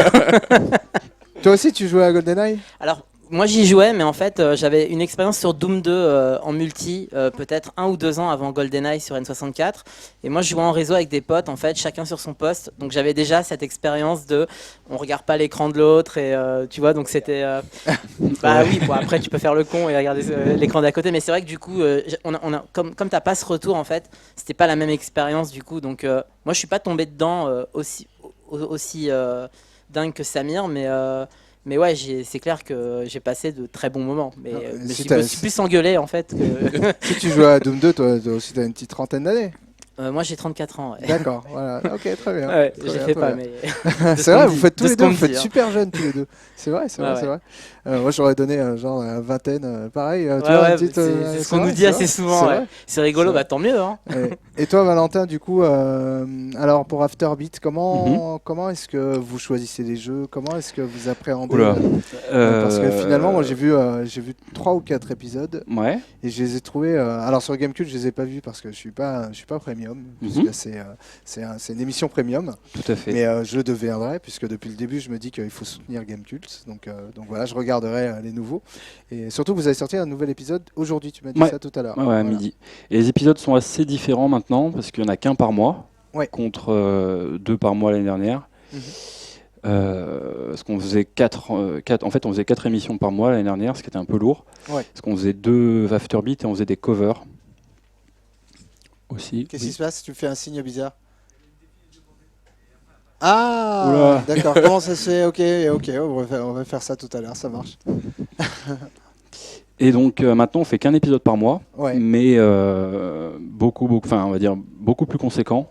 Toi aussi, tu jouais à GoldenEye? Alors, moi j'y jouais, mais en fait, j'avais une expérience sur Doom 2 en multi, peut-être 1 ou 2 ans avant GoldenEye sur N64. Et moi, je jouais en réseau avec des potes, en fait, chacun sur son poste. Donc, j'avais déjà cette expérience de on regarde pas l'écran de l'autre, et tu vois, donc c'était. Bah oui, bon, après, tu peux faire le con et regarder l'écran d'à côté. Mais c'est vrai que du coup, comme t'as pas ce retour, en fait, c'était pas la même expérience du coup. Donc, moi, je suis pas tombé dedans aussi dingue que Samir, mais ouais, c'est clair que j'ai passé de très bons moments. Mais, si je me suis plus engueulé en fait. Si tu jouais à Doom 2, toi aussi, t'as une petite trentaine d'années. Moi j'ai 34 ans. Ouais. D'accord, voilà. Ok, très bien. Ouais, Très j'ai bien, fait très pas, bien. mais. C'est vrai, vous faites tous de les ce deux, qu'on vous me faites dit, hein. super jeunes tous les deux. C'est vrai, c'est vrai, Ouais, c'est vrai. Moi j'aurais donné genre la vingtaine, pareil. Tu Ouais, vois, ouais, une petite, c'est ce qu'on nous vrai, dit c'est assez vrai, souvent. c'est Ouais. vrai. C'est rigolo, C'est vrai. bah tant mieux. Hein. Et toi, Valentin, du coup, alors pour Afterbeat, comment est-ce que vous choisissez les jeux? Comment est-ce que vous appréhendez Oula. Parce que finalement, moi j'ai vu 3 ou 4 épisodes Ouais. et je les ai trouvés. Alors sur Gamecube, je les ai pas vus parce que je suis pas premium, puisque c'est une émission premium. Tout à fait. Mais je le deviendrai, puisque depuis le début, je me dis qu'il faut soutenir Gamecult. Donc voilà, je regarderai les nouveaux. Et surtout, vous avez sorti un nouvel épisode aujourd'hui, tu m'as dit Ouais. ça tout à l'heure. Ouais, à Voilà. midi. Et les épisodes sont assez différents maintenant parce qu'il n'y en a qu'un par mois, Ouais. contre 2 par mois l'année dernière. Mhm. Parce qu'on faisait 4 émissions par mois l'année dernière, ce qui était un peu lourd. Ouais. Parce qu'on faisait 2 Afterbeat et on faisait des covers aussi. Qu'est-ce Oui. qui se passe? Tu fais un signe bizarre. Ah, Oula. d'accord. Comment ça se fait? Ok, on va faire ça tout à l'heure, ça marche. Et donc maintenant on fait qu'un épisode par mois, Ouais. mais on va dire beaucoup plus conséquent.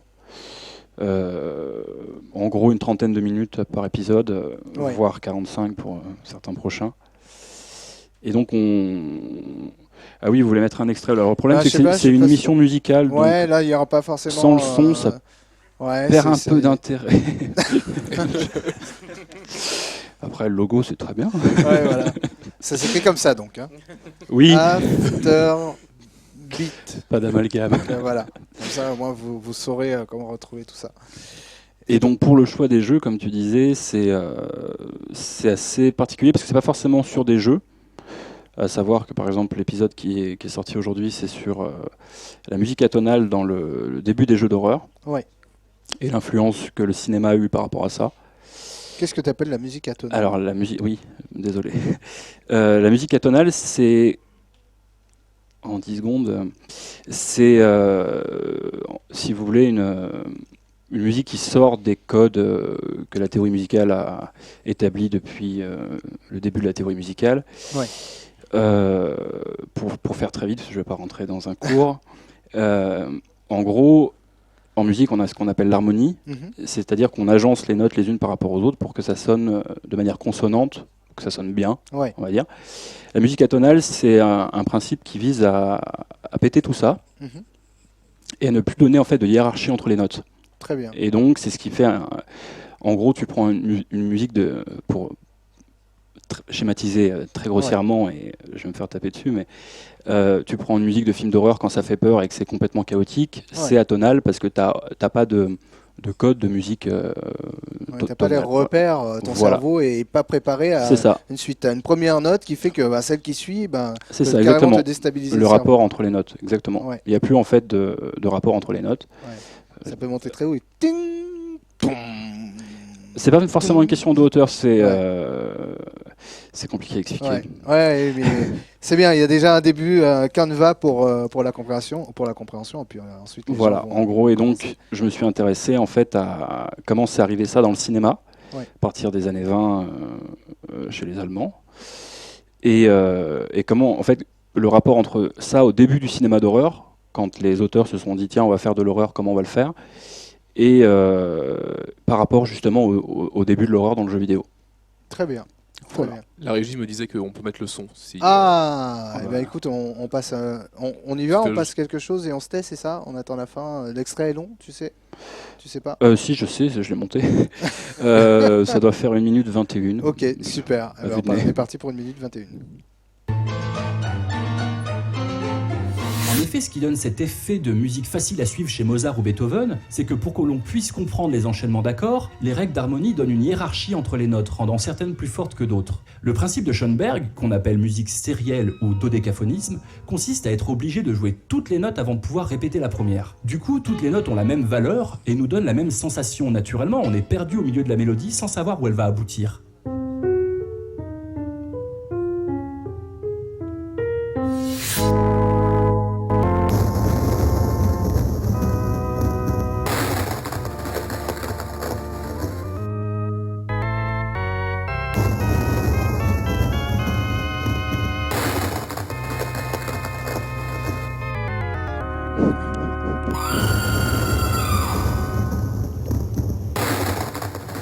En gros une trentaine de minutes par épisode, Ouais. voire 45 pour certains prochains. Et donc Ah oui, vous voulez mettre un extrait. Alors le problème Ah, c'est je que sais pas, c'est je sais une pas émission musicale, donc Ouais, là, il n'y aura pas forcément. sans le son, ça ouais, perd un c'est- peu d'intérêt. Après le logo c'est très bien. Ouais, voilà. Ça s'écrit comme ça donc. Hein. Oui, Afterbeat. pas d'amalgame. Voilà. Comme ça, au moins, vous saurez comment retrouver tout ça. Et donc pour le choix des jeux, comme tu disais, c'est assez particulier parce que c'est pas forcément sur des jeux. À savoir que par exemple l'épisode qui est sorti aujourd'hui, c'est sur la musique atonale dans le début des jeux d'horreur. Ouais. Et l'influence que le cinéma a eu par rapport à ça. Qu'est-ce que tu appelles la musique atonale? Alors la musique, oui, désolé. La musique atonale, c'est en 10 secondes, c'est si vous voulez une musique qui sort des codes que la théorie musicale a établis depuis le début de la théorie musicale. Ouais. Pour faire très vite, parce que je ne vais pas rentrer dans un cours. En gros, en musique, on a ce qu'on appelle l'harmonie, c'est-à-dire qu'on agence les notes les unes par rapport aux autres pour que ça sonne de manière consonante, que ça sonne bien, Ouais. on va dire. La musique atonale, c'est un principe qui vise à péter tout ça Mhm. et à ne plus donner en fait de hiérarchie entre les notes. Très bien. Et donc, c'est ce qui fait. En gros, tu prends une musique pour schématiser très grossièrement, et je vais me faire taper dessus, mais tu prends une musique de film d'horreur quand ça fait peur et que c'est complètement chaotique, c'est atonal parce que t'as pas de code de musique. T'as pas les repères, ton cerveau est pas préparé à une suite. T'as une première note qui fait que celle qui suit, c'est peut ça, carrément exactement. te déstabiliser Le cerveau. rapport entre les notes, exactement. Ouais. Il n'y a plus en fait de rapport entre les notes. Ouais. Ça peut monter très haut. Et ting, toum. C'est pas forcément une question de hauteur, c'est compliqué à expliquer. Ouais, mais c'est bien. Il y a déjà un début, Canva pour la compréhension, et puis ensuite. Les Voilà, gens vont en gros, et donc commencer. je me suis intéressé en fait à comment c'est arrivé ça dans le cinéma, Ouais. à partir des années 20 chez les Allemands, et comment en fait le rapport entre ça au début du cinéma d'horreur, quand les auteurs se sont dit tiens on va faire de l'horreur, comment on va le faire, et par rapport justement au début de l'horreur dans le jeu vidéo. Très bien. Très bien. La régie me disait qu'on peut mettre le son. Si, Ah, bah. bah écoute, on passe, on y va, Parce on que passe quelque chose et on se tait, c'est ça? On attend la fin. L'extrait est long, tu sais? Tu sais pas? Si, je sais, je l'ai monté. Ça doit faire 1 minute 21. Ok, super. À vue de nez. On est parti pour 1 minute 21. En effet, ce qui donne cet effet de musique facile à suivre chez Mozart ou Beethoven, c'est que pour que l'on puisse comprendre les enchaînements d'accords, les règles d'harmonie donnent une hiérarchie entre les notes, rendant certaines plus fortes que d'autres. Le principe de Schoenberg, qu'on appelle musique sérielle ou dodécaphonisme, consiste à être obligé de jouer toutes les notes avant de pouvoir répéter la première. Du coup, toutes les notes ont la même valeur et nous donnent la même sensation. Naturellement, on est perdu au milieu de la mélodie sans savoir où elle va aboutir.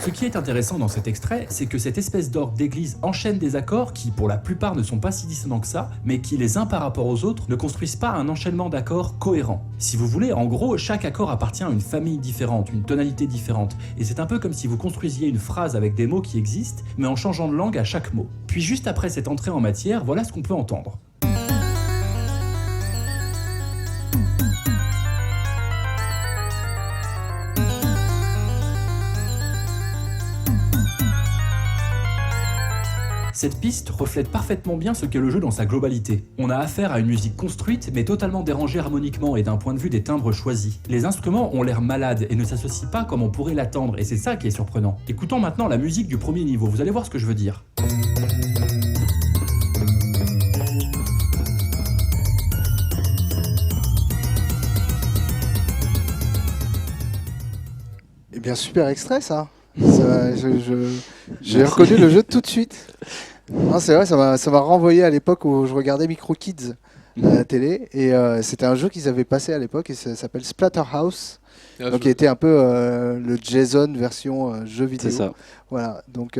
Ce qui est intéressant dans cet extrait, c'est que cette espèce d'orgue d'église enchaîne des accords qui, pour la plupart, ne sont pas si dissonants que ça, mais qui, les uns par rapport aux autres, ne construisent pas un enchaînement d'accords cohérent. Si vous voulez, en gros, chaque accord appartient à une famille différente, une tonalité différente, et c'est un peu comme si vous construisiez une phrase avec des mots qui existent, mais en changeant de langue à chaque mot. Puis juste après cette entrée en matière, voilà ce qu'on peut entendre. Cette piste reflète parfaitement bien ce qu'est le jeu dans sa globalité. On a affaire à une musique construite, mais totalement dérangée harmoniquement et d'un point de vue des timbres choisis. Les instruments ont l'air malades et ne s'associent pas comme on pourrait l'attendre, et c'est ça qui est surprenant. Écoutons maintenant la musique du premier niveau, vous allez voir ce que je veux dire. Eh bien, super extrait, ça. J'ai reconnu le jeu tout de suite. Non, c'est vrai, ça m'a renvoyé à l'époque où je regardais Micro Kids à la télé. Et c'était un jeu qu'ils avaient passé à l'époque et ça s'appelle Splatterhouse. Donc, il était un peu le Jason version jeu vidéo. C'est ça. Voilà, donc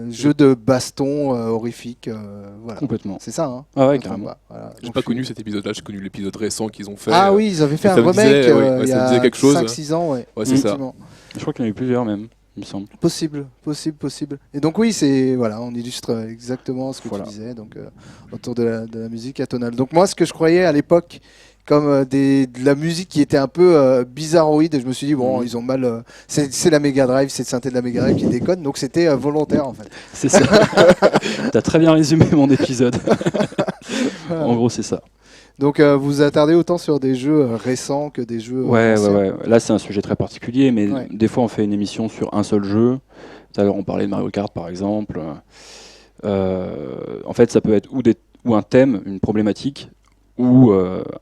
jeu de baston horrifique. Voilà. Complètement. C'est ça, hein. Ah ouais, carrément. Voilà. J'ai Donc, pas connu cet épisode-là, j'ai connu l'épisode récent qu'ils ont fait. Ah oui, ils avaient fait ça un me remake disait, ouais, il y ça me a disait quelque chose. 5-6 ans. Ouais, Ouais, c'est ça. effectivement. Je crois qu'il y en a eu plusieurs même, il me semble. Possible. Et donc oui, voilà, on illustre exactement ce que tu disais, donc autour de la musique atonale. Donc moi, ce que je croyais à l'époque comme de la musique qui était un peu bizarroïde, je me suis dit bon, ils ont mal. C'est la Mega Drive, c'est le synthé de la Mega Drive qui déconne, donc c'était volontaire en fait. C'est ça. T'as très bien résumé mon épisode. En gros, c'est ça. Donc vous vous attardez autant sur des jeux récents que des jeux Ouais. anciens. Là, c'est un sujet très particulier, mais Ouais. des fois, on fait une émission sur un seul jeu. Tout à l'heure, on parlait de Mario Kart, par exemple. En fait, ça peut être ou un thème, une problématique, ou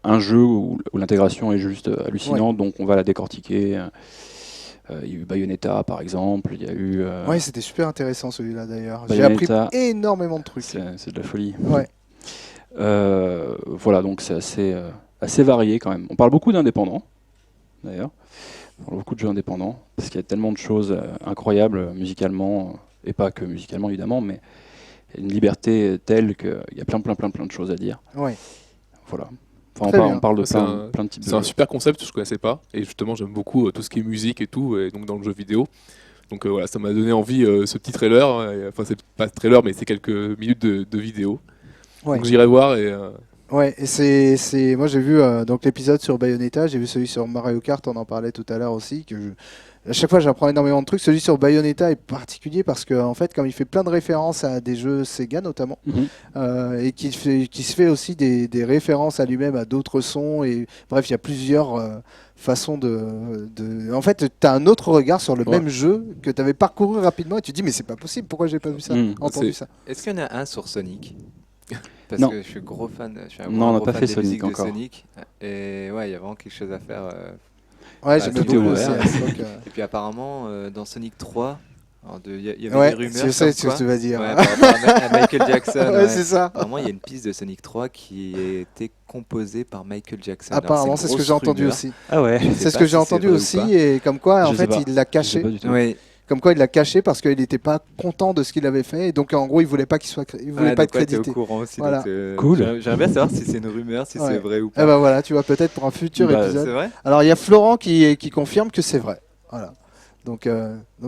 un jeu où l'intégration est juste hallucinante, donc on va la décortiquer. Il y a eu Bayonetta, par exemple. Il y a eu. Ouais, c'était super intéressant celui-là d'ailleurs. J'ai appris Bayonetta, énormément de trucs. c'est de la folie. Ouais. Voilà, donc c'est assez varié quand même. On parle beaucoup d'indépendants, d'ailleurs. On parle beaucoup de jeux indépendants, parce qu'il y a tellement de choses incroyables musicalement, et pas que musicalement évidemment, mais une liberté telle qu'il y a plein de choses à dire. Ouais. Voilà. Enfin, Très bien. on parle de C'est plein de types de C'est un jeux. super concept que je connaissais pas, et justement j'aime beaucoup tout ce qui est musique et tout, et donc dans le jeu vidéo. Donc voilà, ça m'a donné envie ce petit trailer, enfin c'est pas trailer mais c'est quelques minutes de vidéo. Ouais. Donc j'irai voir et Ouais, et c'est moi j'ai vu donc l'épisode sur Bayonetta, j'ai vu celui sur Mario Kart, on en parlait tout à l'heure aussi, à chaque fois j'apprends énormément de trucs. Celui sur Bayonetta est particulier parce que en fait comme il fait plein de références à des jeux Sega notamment, et qui se fait aussi des références à lui-même à d'autres sons, et bref il y a plusieurs façons de... En fait tu as un autre regard sur le même jeu que tu avais parcouru rapidement et tu te dis mais c'est pas possible, pourquoi j'ai pas vu ça, entendu ça. Est-ce qu'il y en a un sur Sonic? Parce Non. que je suis gros fan. Je suis un Non, on n'a gros pas fan fait des Sonic musiques de encore. Sonic. Et ouais, il y a vraiment quelque chose à faire. Ouais, bah, j'aimais tout est beaucoup aussi ouvert. à l'époque. Et puis apparemment, dans Sonic 3, il y avait Ouais, des rumeurs. je sais comme ce que quoi- tu vas dire. Ouais, par rapport à Michael Jackson. Ouais, c'est ça. Apparemment, il y a une piste de Sonic 3 qui a été composée par Michael Jackson. Apparemment, Alors, c'est ce une que j'ai grosse entendu rumeur. aussi. Ah ouais. Je sais C'est ce pas que si j'ai entendu vrai ou aussi, pas. et comme quoi, en Je sais fait, pas. il l'a Je sais caché. pas du tout. Oui, comme quoi il l'a caché parce qu'il n'était pas content de ce qu'il avait fait et donc en gros il voulait pas qu'il soit, il voulait pas être t'es crédité. au courant aussi. Voilà. Donc, Cool. J'aimerais bien savoir si c'est une rumeur, si c'est vrai ou Eh pas. ben voilà, tu vois peut-être pour un futur Bah, épisode. C'est vrai. Alors il y a Florent qui confirme que c'est vrai. Voilà. Donc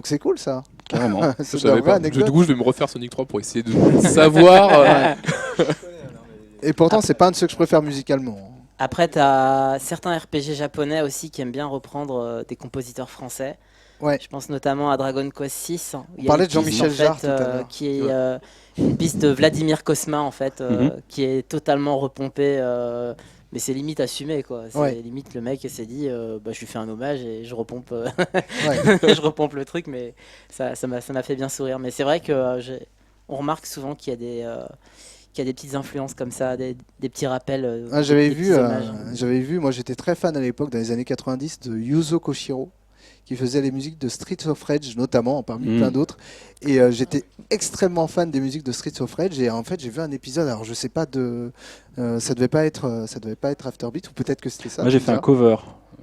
c'est cool ça. Carrément. C'est Je de la savais vraie pas. anecdote. Du coup, je vais me refaire Sonic 3 pour essayer de savoir. Et pourtant c'est pas un de ceux que je préfère musicalement. Après, tu as certains RPG japonais aussi qui aiment bien reprendre des compositeurs français. Ouais. Je pense notamment à Dragon Quest 6. On parlait de Jean-Michel Jarre tout à l'heure. Qui est une piste de Vladimir Cosma, en fait, qui est totalement repompée. Mais c'est limite assumé, quoi. C'est Ouais. limite le mec s'est dit, je lui fais un hommage et je repompe, Ouais. je repompe le truc, mais ça m'a fait bien sourire. Mais c'est vrai que on remarque souvent qu'il y a des petites influences comme ça, des petits rappels. J'avais des vu, petits hommages. moi j'étais très fan à l'époque, dans les années 90, de Yuzo Koshiro, qui faisait les musiques de Streets of Rage, notamment, parmi plein d'autres. Et j'étais extrêmement fan des musiques de Streets of Rage. Et en fait, j'ai vu un épisode, alors je sais pas ça devait pas être Afterbeat, ou peut-être que c'était ça. Moi, j'ai fait un cover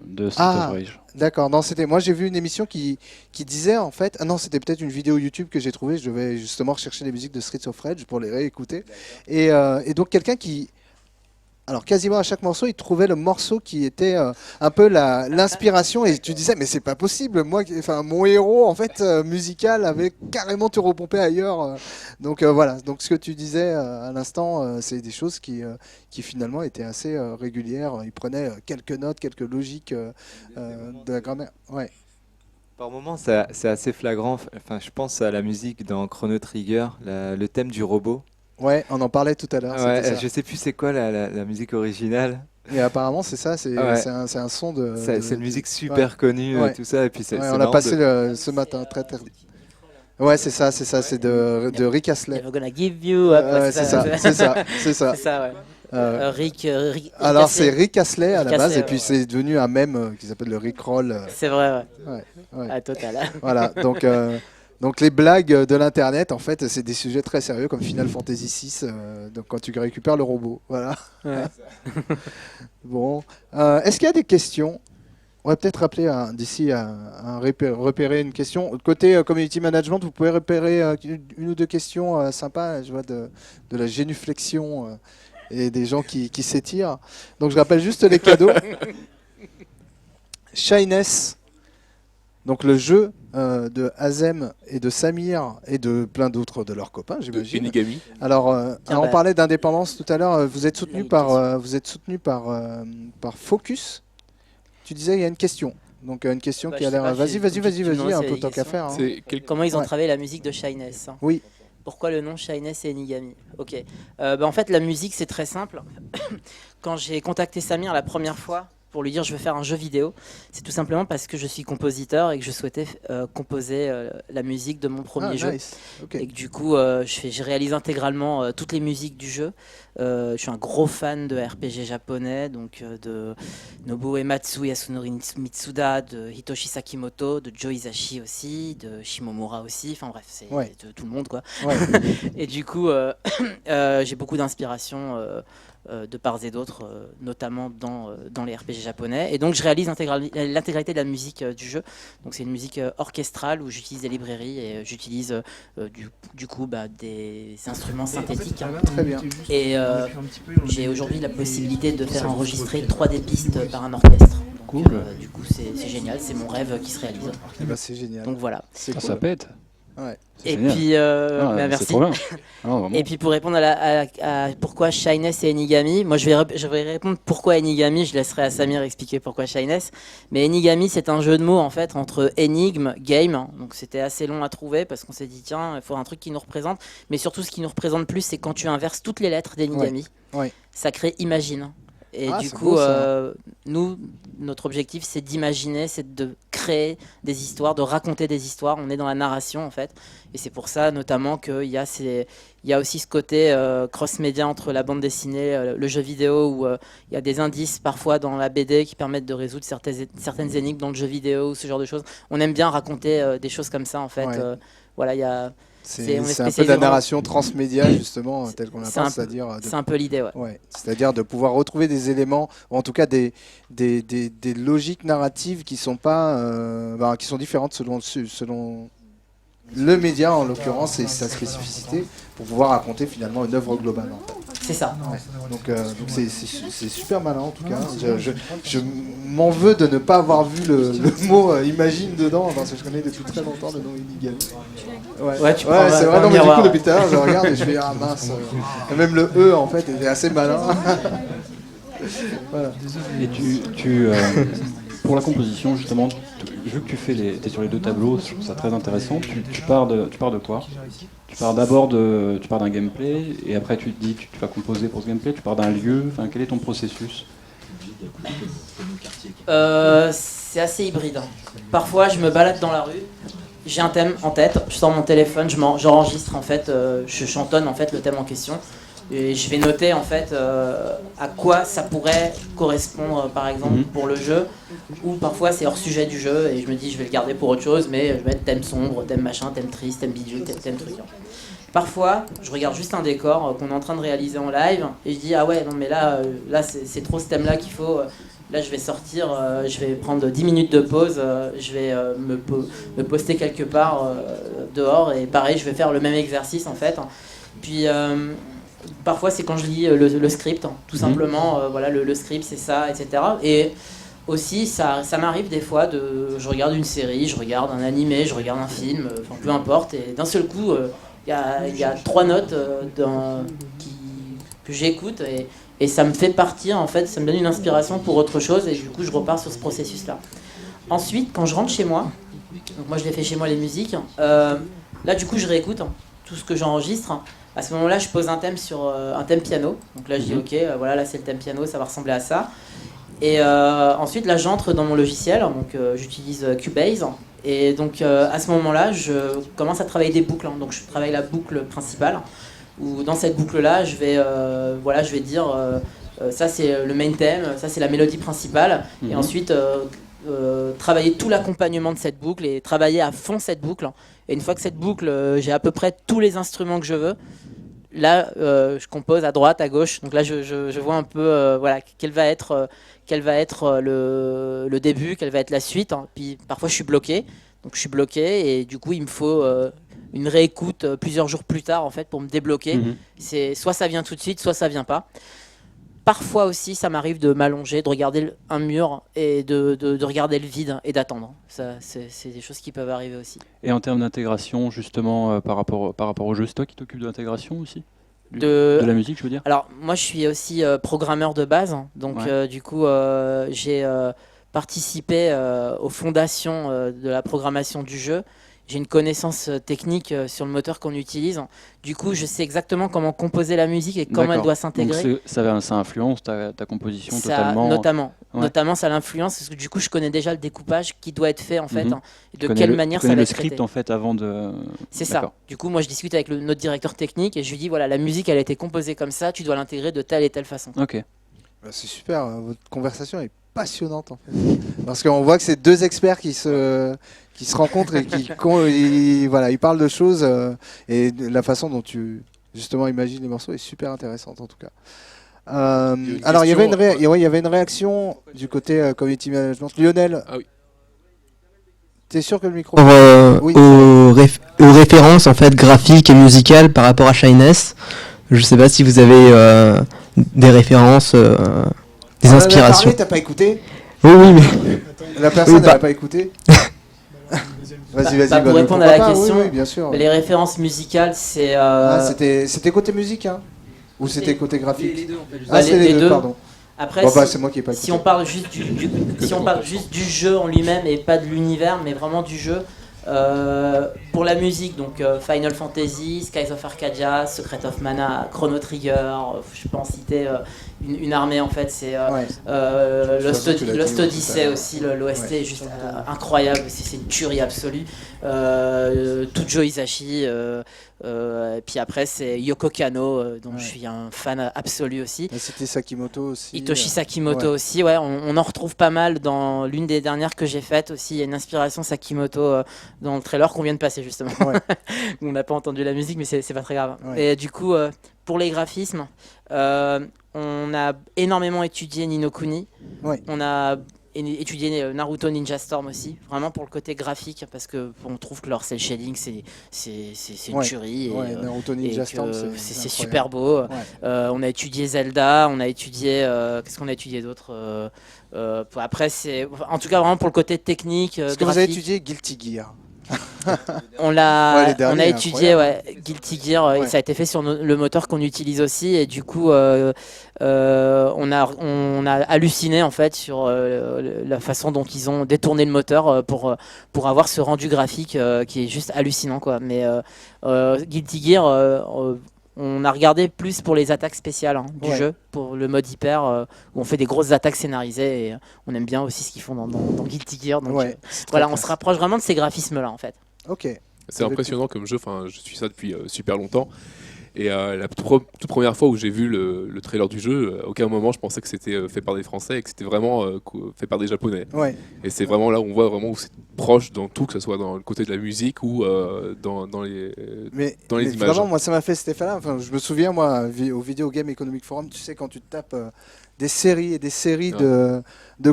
de Street of Rage. D'accord, non, moi j'ai vu une émission qui disait en fait, non, c'était peut-être une vidéo YouTube que j'ai trouvée, je devais justement rechercher les musiques de Streets of Rage pour les réécouter. Et donc quelqu'un alors quasiment à chaque morceau, il trouvait le morceau qui était un peu l'inspiration et tu disais mais c'est pas possible, mon héros en fait musical avait carrément tout repompé ailleurs. Donc voilà, donc ce que tu disais à l'instant, c'est des choses qui finalement étaient assez régulières. Il prenait quelques notes, quelques logiques de la grammaire. Ouais. Par moments, c'est assez flagrant. Enfin, je pense à la musique dans Chrono Trigger, le thème du robot. Ouais, on en parlait tout à l'heure. Ouais, c'était ça. je sais plus c'est quoi la musique originale. Et apparemment c'est ça, c'est un son de. C'est une musique super connue, tout ça. Et puis c'est on l'a passé ce matin très. Ouais, c'est ça, c'est de Rick Astley. Never gonna give you up. C'est ça. C'est ça, ouais. Rick alors Astley. c'est Rick Astley à la base, Astley, et puis c'est devenu un mème qui s'appelle le Rick Roll. C'est vrai, ouais. Ouais. Total. Voilà, donc les blagues de l'internet, en fait, c'est des sujets très sérieux comme Final Fantasy VI, donc quand tu récupères le robot, voilà. Ouais. Bon, est-ce qu'il y a des questions? On va peut-être rappeler d'ici à repérer une question. Côté community management, vous pouvez repérer une ou deux questions sympas. Je vois de la génuflexion et des gens qui s'étirent. Donc je rappelle juste les cadeaux. Shyness, donc le jeu de Azem et de Samir et de plein d'autres de leurs copains, j'imagine. Enigami. Alors, on parlait d'indépendance tout à l'heure. Vous êtes soutenu par Focus. Tu disais il y a une question. Donc une question qui a l'air. Vas-y, un peu tant qu'à faire. Hein. Comment ils ont travaillé la musique de Shyness? Oui. Pourquoi le nom Shyness et Enigami? Ok. En fait, la musique, c'est très simple. Quand j'ai contacté Samir la première fois pour lui dire je veux faire un jeu vidéo, c'est tout simplement parce que je suis compositeur et que je souhaitais composer la musique de mon premier jeu. Nice. Okay. Et que du coup, je réalise intégralement toutes les musiques du jeu. Je suis un gros fan de RPG japonais, donc de Nobuo Uematsu, Yasunori Mitsuda, de Hitoshi Sakimoto, de Joe Hisaishi aussi, de Shimomura aussi. Enfin bref, c'est de tout le monde, quoi. Ouais. Et du coup, j'ai beaucoup d'inspiration de part et d'autre, notamment dans les RPG japonais. Et donc je réalise l'intégralité de la musique du jeu. Donc c'est une musique orchestrale où j'utilise des librairies et j'utilise du coup des instruments synthétiques. Très bien. Et j'ai aujourd'hui la possibilité de faire enregistrer 3D pistes par un orchestre. Donc, cool. Du coup c'est génial, c'est mon rêve qui se réalise. C'est génial. Donc voilà. Cool. Ça pète. Ouais. Et puis, merci. Trop bien. Non, et puis pour répondre à pourquoi Shyness et Enigami, moi je vais répondre pourquoi Enigami, je laisserai à Samir expliquer pourquoi Shyness. Mais Enigami, c'est un jeu de mots en fait entre énigme, game. Donc c'était assez long à trouver parce qu'on s'est dit tiens, il faut un truc qui nous représente. Mais surtout ce qui nous représente plus, c'est quand tu inverses toutes les lettres d'Enigami, ça crée imagine. Et du coup, nous, notre objectif, c'est d'imaginer, c'est de créer des histoires, de raconter des histoires. On est dans la narration, en fait. Et c'est pour ça, notamment, qu'il y a aussi ce côté cross-média entre la bande dessinée, le jeu vidéo, où il y a des indices, parfois, dans la BD qui permettent de résoudre certaines énigmes dans le jeu vidéo, ou ce genre de choses. On aime bien raconter des choses comme ça, en fait. Voilà, il y a... C'est un peu de la narration transmédia, justement, telle qu'on l'appelle, c'est-à-dire... C'est un peu l'idée, c'est-à-dire de pouvoir retrouver des éléments, ou en tout cas des logiques narratives qui sont pas, qui sont différentes selon le média, en l'occurrence, et sa spécificité, pour pouvoir raconter finalement une œuvre globale. En fait. C'est ça. Ouais. Donc c'est super malin en tout cas. Je m'en veux de ne pas avoir vu le mot imagine dedans, parce que je connais depuis très longtemps le nom Illegal. Ouais, c'est vrai, non, mais du coup depuis tout à l'heure je regarde et je fais ah mince. Et même le E en fait est assez malin. Voilà. Et pour la composition, justement, vu que tu es sur les deux tableaux, je trouve ça très intéressant. Tu pars de quoi? Tu pars d'un gameplay et après tu te dis tu vas composer pour ce gameplay. Tu pars d'un lieu. Enfin, quel est ton processus? C'est assez hybride. Parfois, je me balade dans la rue. J'ai un thème en tête. Je sors mon téléphone, j'enregistre en fait, je chantonne en fait le thème en question. Et je vais noter en fait à quoi ça pourrait correspondre par exemple pour le jeu, ou parfois c'est hors sujet du jeu et je me dis je vais le garder pour autre chose, mais je vais mettre thème sombre, thème machin, thème triste, thème bidule, thème truc. Parfois je regarde juste un décor qu'on est en train de réaliser en live et je dis ah ouais non mais là c'est trop ce thème là qu'il faut, là je vais sortir, je vais prendre 10 minutes de pause, je vais me poster quelque part dehors et pareil je vais faire le même exercice en fait. Puis parfois c'est quand je lis le script, tout simplement, voilà le script c'est ça, etc. Et aussi ça m'arrive des fois je regarde une série, je regarde un animé, je regarde un film, enfin peu importe, et d'un seul coup il y a 3 notes que j'écoute et ça me fait partir en fait, ça me donne une inspiration pour autre chose et du coup je repars sur ce processus là. Ensuite quand je rentre chez moi, donc moi je les fais chez moi les musiques, là du coup je réécoute tout ce que j'enregistre. À ce moment-là, je pose un thème sur un thème piano. Donc là, je dis ok, voilà, là c'est le thème piano, ça va ressembler à ça. Et ensuite, là, j'entre dans mon logiciel. Donc j'utilise Cubase. Et donc à ce moment-là, je commence à travailler des boucles. Donc je travaille la boucle principale. Où dans cette boucle-là, je vais dire ça c'est le main theme, ça c'est la mélodie principale. Et ensuite travailler tout l'accompagnement de cette boucle et travailler à fond cette boucle. Et une fois que cette boucle, j'ai à peu près tous les instruments que je veux, là je compose à droite, à gauche. Donc là je vois un peu voilà, quel va être le début, quelle va être la suite. Puis parfois je suis bloqué. Donc je suis bloqué et du coup il me faut une réécoute plusieurs jours plus tard en fait pour me débloquer. C'est soit ça vient tout de suite, soit ça vient pas. Parfois aussi, ça m'arrive de m'allonger, de regarder un mur et de regarder le vide et d'attendre. Ça, c'est des choses qui peuvent arriver aussi. Et en termes d'intégration, justement, par rapport au jeu, c'est toi qui t'occupes de l'intégration aussi de la musique, je veux dire? Alors, moi, je suis aussi programmeur de base. Donc, du coup, j'ai participé aux fondations de la programmation du jeu. J'ai une connaissance technique sur le moteur qu'on utilise. Du coup, je sais exactement comment composer la musique et comment elle doit s'intégrer. Donc ça influence ta composition totalement. Notamment, ça l'influence parce que du coup, je connais déjà le découpage qui doit être fait en fait, et de quelle manière ça va être être traité. Le script en fait avant de. C'est ça. Du coup, moi, je discute avec notre directeur technique et je lui dis voilà, la musique, elle a été composée comme ça, tu dois l'intégrer de telle et telle façon. Ok. C'est super. Votre conversation est passionnante en fait, parce qu'on voit que c'est deux experts qui se rencontrent et ils parlent de choses et la façon dont tu justement imagines les morceaux est super intéressante en tout cas. Alors il y avait une réaction du côté community management. Lionel. Ah oui. T'es sûr que le micro aux références en fait graphiques et musicales par rapport à Shyness. Je sais pas si vous avez des références, des inspirations. T'as pas écouté? Oui, mais la personne n'a pas écouté. Vas-y. Pour répondre à la question, oui, bien sûr. Les références musicales, c'est. C'était côté musique, hein? Ou c'était côté graphique? Les deux, en fait. Les deux, pardon. Après, c'est moi qui ai pas écouté. Si on parle juste du jeu en lui-même et pas de l'univers, mais vraiment du jeu. Pour la musique, donc Final Fantasy, Skies of Arcadia, Secret of Mana, Chrono Trigger, je peux en citer une armée en fait, c'est Lost Odyssey aussi, l'OST est juste incroyable, c'est une tuerie absolue. Tujo Isashi, et puis après c'est Yoko Kanno, dont je suis un fan absolu aussi. C'était Sakimoto aussi. Hitoshi Sakimoto aussi, on en retrouve pas mal dans l'une des dernières que j'ai faites aussi, il y a une inspiration Sakimoto dans le trailer qu'on vient de passer justement. On n'a pas entendu la musique mais c'est pas très grave. Et du coup pour les graphismes, on a énormément étudié Ni no Kuni. On a étudié Naruto Ninja Storm aussi, vraiment pour le côté graphique, parce que on trouve que leur cel shading c'est une tuerie. Et, Naruto Ninja Storm, c'est super beau. On a étudié Zelda, on a étudié qu'est-ce qu'on a étudié d'autre après c'est en tout cas vraiment pour le côté technique. Est-ce que vous avez étudié Guilty Gear? On a étudié Guilty Gear et ça a été fait sur le moteur qu'on utilise aussi, et du coup on a halluciné en fait sur la façon dont ils ont détourné le moteur pour avoir ce rendu graphique qui est juste hallucinant quoi. Mais Guilty Gear on a regardé plus pour les attaques spéciales du jeu, pour le mode hyper où on fait des grosses attaques scénarisées, et on aime bien aussi ce qu'ils font dans Guilty Gear. Donc voilà, on se rapproche vraiment de ces graphismes-là en fait. Ok. C'est impressionnant comme jeu, enfin, je suis ça depuis super longtemps. Et la toute première fois où j'ai vu le trailer du jeu, à aucun moment je pensais que c'était fait par des Français et que c'était vraiment fait par des Japonais. Ouais. Et c'est vraiment là où on voit vraiment où c'est proche dans tout, que ce soit dans le côté de la musique ou dans les images. Vraiment, moi ça m'a fait cet effet-là. Enfin, je me souviens, moi, au Video Game Economic Forum, tu sais, quand tu te tapes des séries et des séries de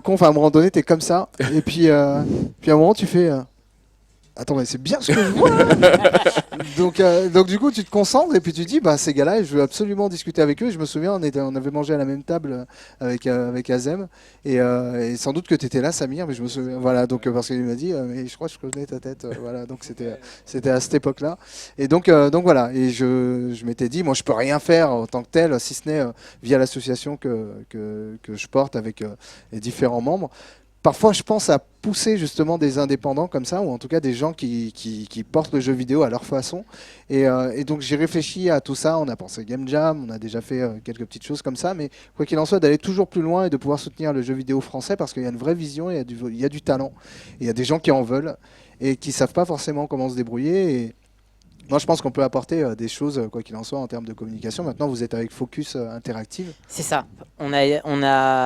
cons, enfin, à un moment donné, t'es comme ça. Et puis à un moment, tu fais... Attends, mais c'est bien ce que je vois là. donc du coup, tu te concentres et puis tu dis, bah, ces gars-là, je veux absolument discuter avec eux. Je me souviens, on avait mangé à la même table avec Azem, et sans doute que tu étais là, Samir, mais je me souviens, voilà, donc parce qu'il m'a dit, mais je crois que je connais ta tête, voilà, donc c'était à cette époque-là. Et donc voilà, et je m'étais dit, moi, je peux rien faire en tant que tel, si ce n'est via l'association que je porte avec les différents membres. Parfois, je pense à pousser justement des indépendants comme ça, ou en tout cas des gens qui portent le jeu vidéo à leur façon. Et donc, j'ai réfléchi à tout ça. On a pensé Game Jam, on a déjà fait quelques petites choses comme ça. Mais quoi qu'il en soit, d'aller toujours plus loin et de pouvoir soutenir le jeu vidéo français, parce qu'il y a une vraie vision, il y a du talent. Il y a des gens qui en veulent et qui ne savent pas forcément comment se débrouiller. Et moi, je pense qu'on peut apporter des choses, quoi qu'il en soit, en termes de communication. Maintenant, vous êtes avec Focus Interactive. C'est ça.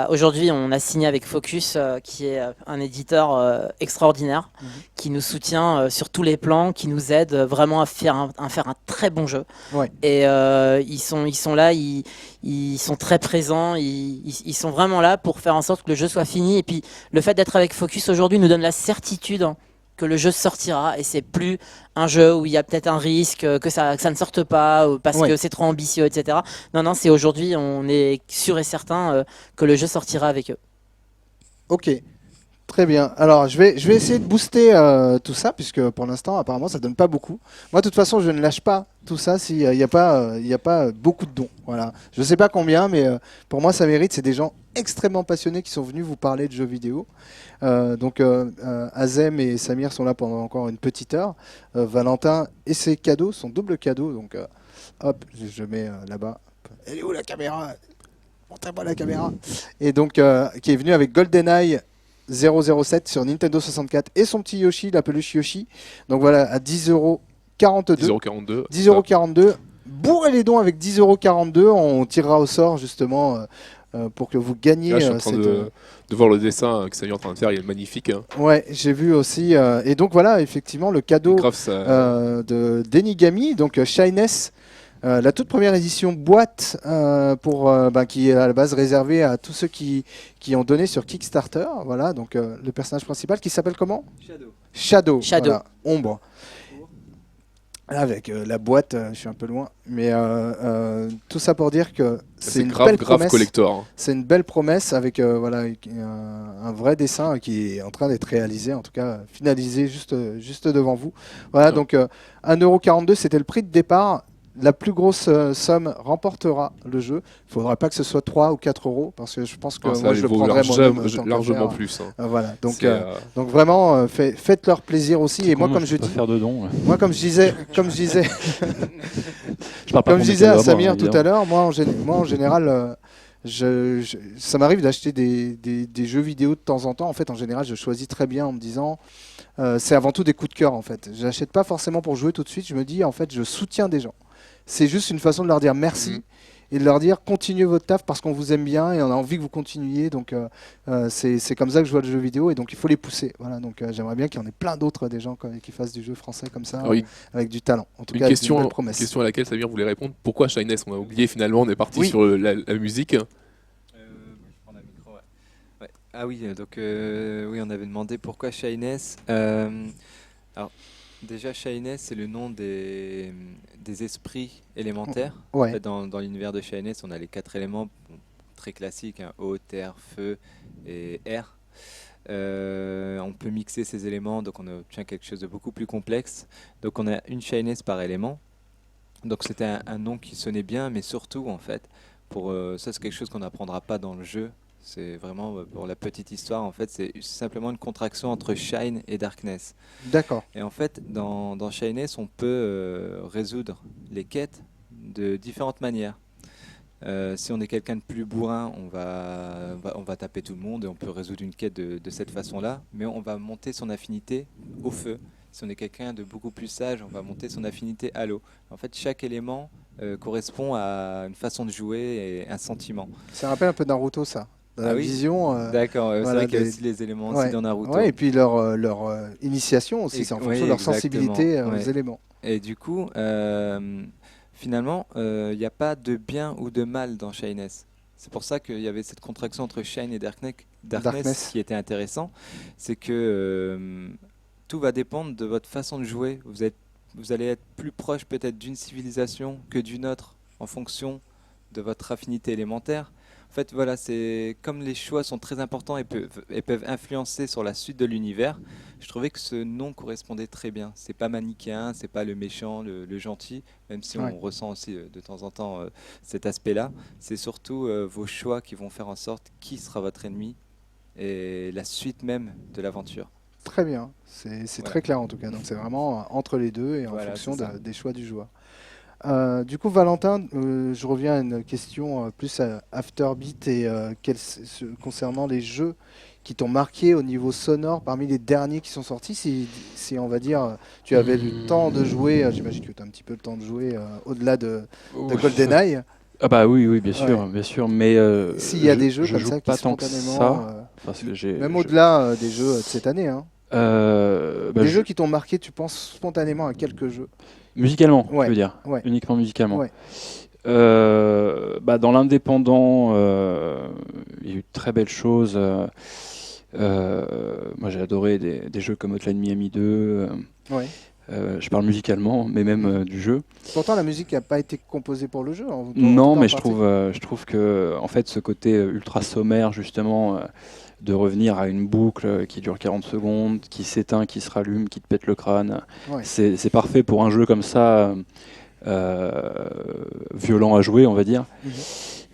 Aujourd'hui, on a signé avec Focus, qui est un éditeur extraordinaire, qui nous soutient sur tous les plans, qui nous aide vraiment à faire un très bon jeu. Ouais. Et ils sont là, ils sont très présents, ils sont vraiment là pour faire en sorte que le jeu soit fini. Et puis, le fait d'être avec Focus aujourd'hui nous donne la certitude que le jeu sortira, et c'est plus un jeu où il y a peut-être un risque que ça ne sorte pas parce que c'est trop ambitieux, etc. Non, c'est aujourd'hui, on est sûr et certain que le jeu sortira avec eux. Ok, très bien. Alors, je vais essayer de booster tout ça, puisque pour l'instant, apparemment, ça donne pas beaucoup. Moi, de toute façon, je ne lâche pas tout ça s'il n'y a pas beaucoup de dons. Voilà. Je ne sais pas combien, mais pour moi, ça mérite. C'est des gens extrêmement passionnés qui sont venus vous parler de jeux vidéo. Donc Azem et Samir sont là pendant encore une petite heure. Valentin et ses cadeaux, son double cadeau. Donc hop, je mets là-bas. Elle est où la caméra? Montrez-moi la caméra. Et donc qui est venu avec GoldenEye 007 sur Nintendo 64 et son petit Yoshi, la peluche Yoshi. Donc voilà, à 10,42€. 10,42€. 10,42€. Bourrez les dons avec 10,42€. On tirera au sort justement pour que vous gagniez. Là, je suis en train de voir le dessin que Samir est en train de faire, il est magnifique. Hein. Ouais, j'ai vu aussi. Et donc voilà, effectivement, le cadeau de Denigami, donc Shyness, la toute première édition boîte qui est à la base réservée à tous ceux qui ont donné sur Kickstarter. Voilà, donc le personnage principal qui s'appelle comment? Shadow. Voilà, ombre. Avec la boîte, je suis un peu loin, mais tout ça pour dire que c'est une belle promesse. Collector. Hein. C'est une belle promesse avec un vrai dessin qui est en train d'être réalisé, en tout cas finalisé juste devant vous. Voilà, donc 1,42€, c'était le prix de départ. La plus grosse somme remportera le jeu. Il ne faudra pas que ce soit 3 ou 4 euros, parce que je pense que moi je le prendrais moi-même. Largement plus. Hein. Voilà, donc vraiment, faites-leur plaisir aussi. Et moi, comme je dis, faire de dons. moi, comme je disais à Samir tout à l'heure, moi en général, ça m'arrive d'acheter des jeux vidéo de temps en temps. En fait, en général, je choisis très bien en me disant, c'est avant tout des coups de cœur. En fait, je n'achète pas forcément pour jouer tout de suite. Je me dis, en fait, je soutiens des gens. C'est juste une façon de leur dire merci et de leur dire continuez votre taf parce qu'on vous aime bien et on a envie que vous continuiez. Donc c'est comme ça que je vois le jeu vidéo, et donc il faut les pousser. Voilà, donc j'aimerais bien qu'il y en ait plein d'autres des gens qui fassent du jeu français comme ça, avec du talent. En tout cas, une question à laquelle Samir voulait répondre. Pourquoi Shyness? On a oublié finalement, on est parti sur la musique. Ah oui, donc oui, on avait demandé pourquoi Shyness. Alors déjà, Shyness, c'est le nom des esprits élémentaires. Ouais. En fait, dans l'univers de Shyness, on a les 4 éléments bon, très classiques, hein, eau, terre, feu et air. On peut mixer ces éléments, donc on obtient quelque chose de beaucoup plus complexe. Donc on a une Shyness par élément. Donc c'était un nom qui sonnait bien, mais surtout en fait, ça c'est quelque chose qu'on n'apprendra pas dans le jeu. C'est vraiment pour la petite histoire, en fait, c'est simplement une contraction entre Shine et Darkness. D'accord. Et en fait, dans Shyness, on peut résoudre les quêtes de différentes manières. Si on est quelqu'un de plus bourrin, on va taper tout le monde et on peut résoudre une quête de cette façon-là, mais on va monter son affinité au feu. Si on est quelqu'un de beaucoup plus sage, on va monter son affinité à l'eau. En fait, chaque élément correspond à une façon de jouer et un sentiment. Ça rappelle un peu Naruto, ça. Dans la oui vision. D'accord, c'est voilà, vrai qu'il y a aussi les éléments aussi dans Naruto. Ouais, et puis leur initiation aussi, c'est en fonction de leur sensibilité aux éléments. Et du coup, finalement, il n'y a pas de bien ou de mal dans Shyness. C'est pour ça qu'il y avait cette contraction entre Shine et Darkness qui était intéressant. C'est que tout va dépendre de votre façon de jouer. Vous allez être plus proche peut-être d'une civilisation que d'une autre en fonction de votre affinité élémentaire. En fait, voilà, c'est comme les choix sont très importants et peuvent influencer sur la suite de l'univers. Je trouvais que ce nom correspondait très bien. C'est pas manichéen, c'est pas le méchant, le gentil, même si on ressent aussi de temps en temps cet aspect-là. C'est surtout vos choix qui vont faire en sorte qui sera votre ennemi et la suite même de l'aventure. Très bien, c'est très clair en tout cas. Donc c'est vraiment entre les deux et en fonction des choix du joueur. Du coup, Valentin, je reviens à une question plus Afterbeat et concernant les jeux qui t'ont marqué au niveau sonore parmi les derniers qui sont sortis. Si on va dire, tu avais le temps de jouer, j'imagine que tu as un petit peu le temps de jouer au-delà de GoldenEye. Ah bah oui, bien sûr, mais s'il y a des jeux comme ça qui spontanément, même au-delà des jeux de cette année, hein. Des jeux qui t'ont marqué, tu penses spontanément à quelques jeux. Musicalement, tu veux dire, uniquement musicalement. Dans l'indépendant, il y a eu de très belles choses. Moi, j'ai adoré des jeux comme Hotline Miami 2. Je parle musicalement, mais même du jeu. Pourtant, la musique n'a pas été composée pour le jeu. Non, mais je trouve que en fait, ce côté ultra sommaire, justement, de revenir à une boucle qui dure 40 secondes, qui s'éteint, qui se rallume, qui te pète le crâne, c'est parfait pour un jeu comme ça, violent à jouer, on va dire.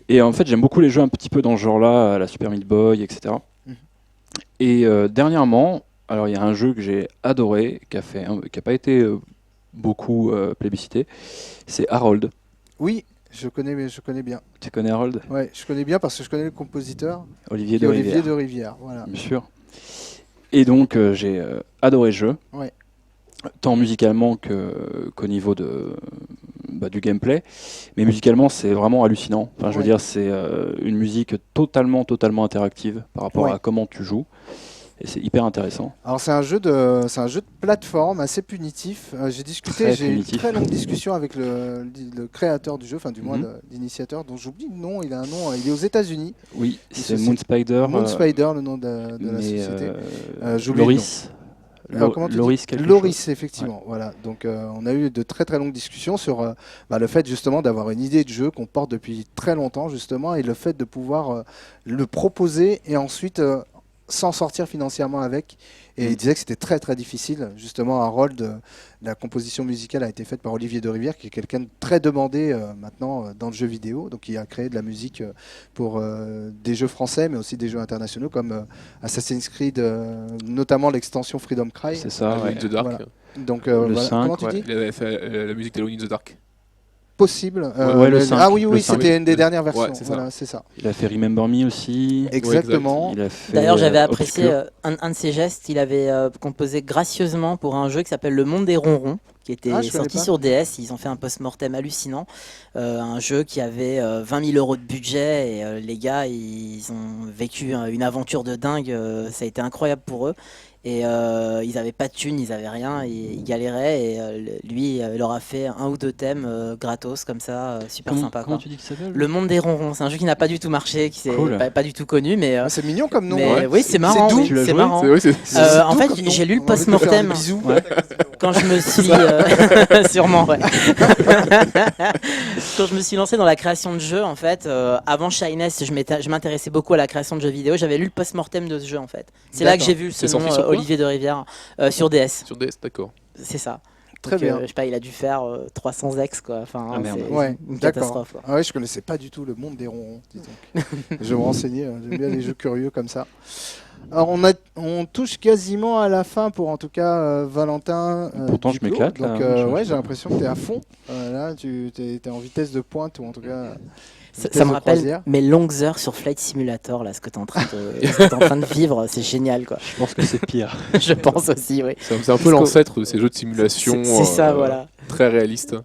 Et en fait, j'aime beaucoup les jeux un petit peu dans ce genre-là, la Super Meat Boy, etc. Et dernièrement, alors il y a un jeu que j'ai adoré, qui a pas été beaucoup plébiscité, c'est Harold. Oui, je connais bien. Tu connais Harold ? Ouais, je connais bien parce que je connais le compositeur. Olivier de Rivière, voilà. Bien sûr. Et donc j'ai adoré le jeu, tant musicalement qu'au niveau du gameplay. Mais musicalement, c'est vraiment hallucinant. Enfin, je veux dire, c'est une musique totalement interactive par rapport à comment tu joues. Et c'est hyper intéressant. Alors c'est un jeu de plateforme assez punitif. J'ai eu une très longue discussion avec le créateur du jeu, enfin du moins l'initiateur, dont j'oublie le nom. Il a un nom. Il est aux États-Unis. Oui, c'est Moonspider. Moonspider, le nom de la société. Loris. Loris, effectivement. Voilà. Donc on a eu de très longues discussions sur le fait justement d'avoir une idée de jeu qu'on porte depuis très longtemps justement, et le fait de pouvoir le proposer et ensuite s'en sortir financièrement avec. Et il disait que c'était très difficile. Justement, Harold, la composition musicale a été faite par Olivier de Rivière, qui est quelqu'un de très demandé maintenant dans le jeu vidéo. Donc il a créé de la musique pour des jeux français, mais aussi des jeux internationaux comme Assassin's Creed, notamment l'extension Freedom Cry. C'est ça, Alone in the Dark. Voilà. Donc, le 5, comment tu dis ? Il avait fait la musique d'Alone in the Dark. Possible. Le 5, ah oui, le c'était une des dernières versions. Ouais, voilà, c'est ça. Il a fait Remember Me aussi. Exactement. D'ailleurs, j'avais apprécié un de ses gestes. Il avait composé gracieusement pour un jeu qui s'appelle Le Monde des Ronrons, qui était sorti sur DS. Ils ont fait un post-mortem hallucinant. Un jeu qui avait 20 000 € de budget. Et les gars, ils ont vécu une aventure de dingue. Ça a été incroyable pour eux. Et ils avaient pas de thunes, ils avaient rien, ils galéraient. Et lui, il leur a fait 1 ou 2 thèmes gratos comme ça, super sympa. Comment Quoi. tu dis que ça s'appelle Le Monde des Ronrons, c'est un jeu qui n'a pas du tout marché, qui s'est Cool. pas du tout connu, mais C'est mignon comme nom. mais Ouais. oui, c'est marrant. doux. Oui, Tu l'as c'est joué marrant. C'est vrai, c'est- En doux fait, comme nom. j'ai lu le On a envie de te faire post-mortem des bisous. quand je me suis sûrement ouais. Quand je me suis lancé dans la création de jeux en fait, avant Shyness, je m'intéressais beaucoup à la création de jeux vidéo. J'avais lu le post-mortem de ce jeu en fait. C'est là que j'ai vu ce C'est sorti nom sur quoi Olivier de Rivière sur DS. Sur DS, d'accord. C'est ça. Très Donc, bien. je sais pas, il a dû faire 300 ex quoi. Enfin, Ah, merde. c'est Ouais, une d'accord. catastrophe. Quoi. Ah ouais, je connaissais pas du tout le monde des ronrons. Dis donc. Je vais me renseigner. J'aime bien les jeux curieux comme ça. Alors on touche quasiment à la fin pour en tout cas Valentin. Pourtant, je Duclos. m'éclate, là, Donc hein, ouais, j'ai l'impression que tu es à fond. Là, tu es en vitesse de pointe ou en tout cas. Ça vitesse me de rappelle croisière. mes longues heures sur Flight Simulator, là, ce que tu es en train de vivre, c'est génial, quoi. Je pense que c'est pire. Je pense aussi, oui. C'est un peu l'ancêtre de ces jeux de simulation C'est ça, voilà. très réalistes.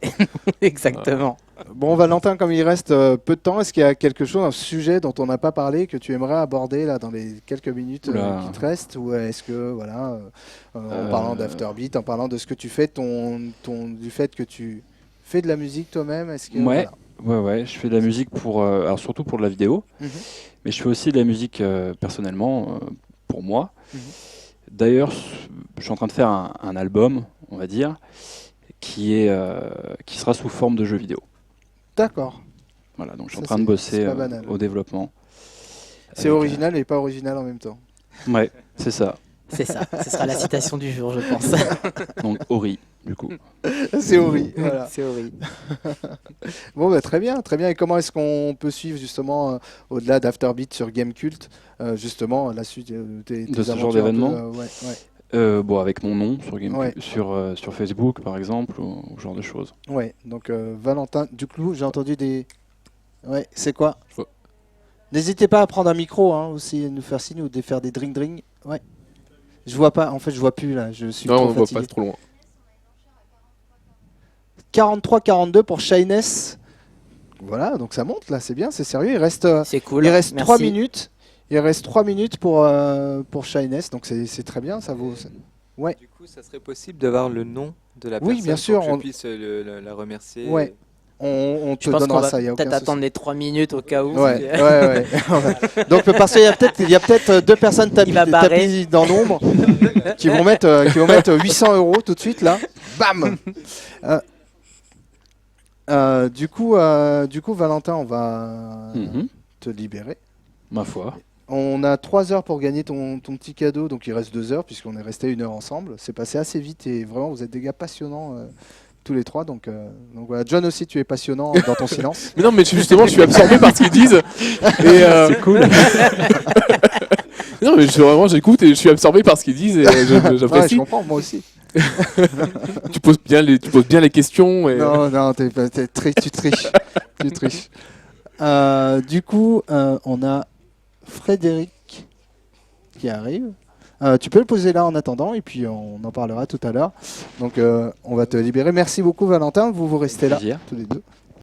Exactement. Bon, Valentin, comme il reste peu de temps, est-ce qu'il y a quelque chose, un sujet dont on n'a pas parlé que tu aimerais aborder là dans les quelques minutes Oula. qui te restent, ou est-ce que voilà, en parlant d'Afterbeat, en parlant de ce que tu fais, du fait que tu fais de la musique toi-même, est-ce que Ouais. voilà. Ouais, je fais de la musique pour, alors surtout pour de la vidéo, Mhm. mais je fais aussi de la musique personnellement pour moi. Mhm. D'ailleurs, je suis en train de faire un album, on va dire, qui sera sous forme de jeu vidéo. D'accord. Voilà, donc je suis Ça, en train de c'est bosser pas banal. au développement. C'est original et pas original en même temps. Ouais, c'est ça. C'est ça. Ce sera la citation du jour, je pense. Donc Ori, du coup. C'est horrible. Voilà. C'est horrible. Bon, bah, très bien, très bien. Et comment est-ce qu'on peut suivre justement au-delà d'Afterbeat sur Gamecult, justement la suite tes De ce genre aventures un peu, d'événement ouais, ouais. Bon, avec mon nom sur, Ouais. sur Facebook, par exemple, ou ce genre de choses. Ouais, donc Valentin Duclos, j'ai entendu des. Ouais, c'est quoi? Je vois. N'hésitez pas à prendre un micro hein, aussi, nous faire signe ou de faire des dring. Ouais. Je vois pas, en fait, je vois plus là, je suis Non, trop on voit fatigué. pas trop loin. 43-42 pour Shyness. Voilà, donc ça monte là, c'est bien, c'est sérieux. Il reste, C'est cool. il reste Merci. 3 minutes. Il reste 3 minutes pour Shyness, donc c'est très bien, ça vaut. Ouais. Du coup, ça serait possible d'avoir le nom de la Oui, personne bien sûr, pour que on- je puisse la remercier. Ouais. On te Je pense qu'on donnera va ça, il y a aucun peut-être souci. attendre les 3 minutes au cas où. Ouais. Donc parce qu'il y a peut-être 2 personnes Il va barrer. tapies dans l'ombre qui vont mettre 800 € tout de suite là. Bam. Du coup, Valentin, on va Mhm. te libérer. Ma foi. On a 3 heures pour gagner ton petit cadeau, donc il reste 2 heures puisqu'on est resté 1 heure ensemble. C'est passé assez vite et vraiment vous êtes des gars passionnants tous les trois. Donc voilà, John aussi tu es passionnant dans ton silence. Mais non, mais justement, je suis absorbé par ce qu'ils disent. C'est cool. Non, mais j'écoute et je suis absorbé par ce qu'ils disent et Ouais, je j'apprécie. comprends, moi aussi. Tu poses bien les questions. Et... Non, tu triches. Tu triches. Du coup, on a Frédéric qui arrive. Tu peux le poser là en attendant et puis on en parlera tout à l'heure. Donc on va te libérer. Merci beaucoup Valentin, vous restez là Plaisir. tous les deux.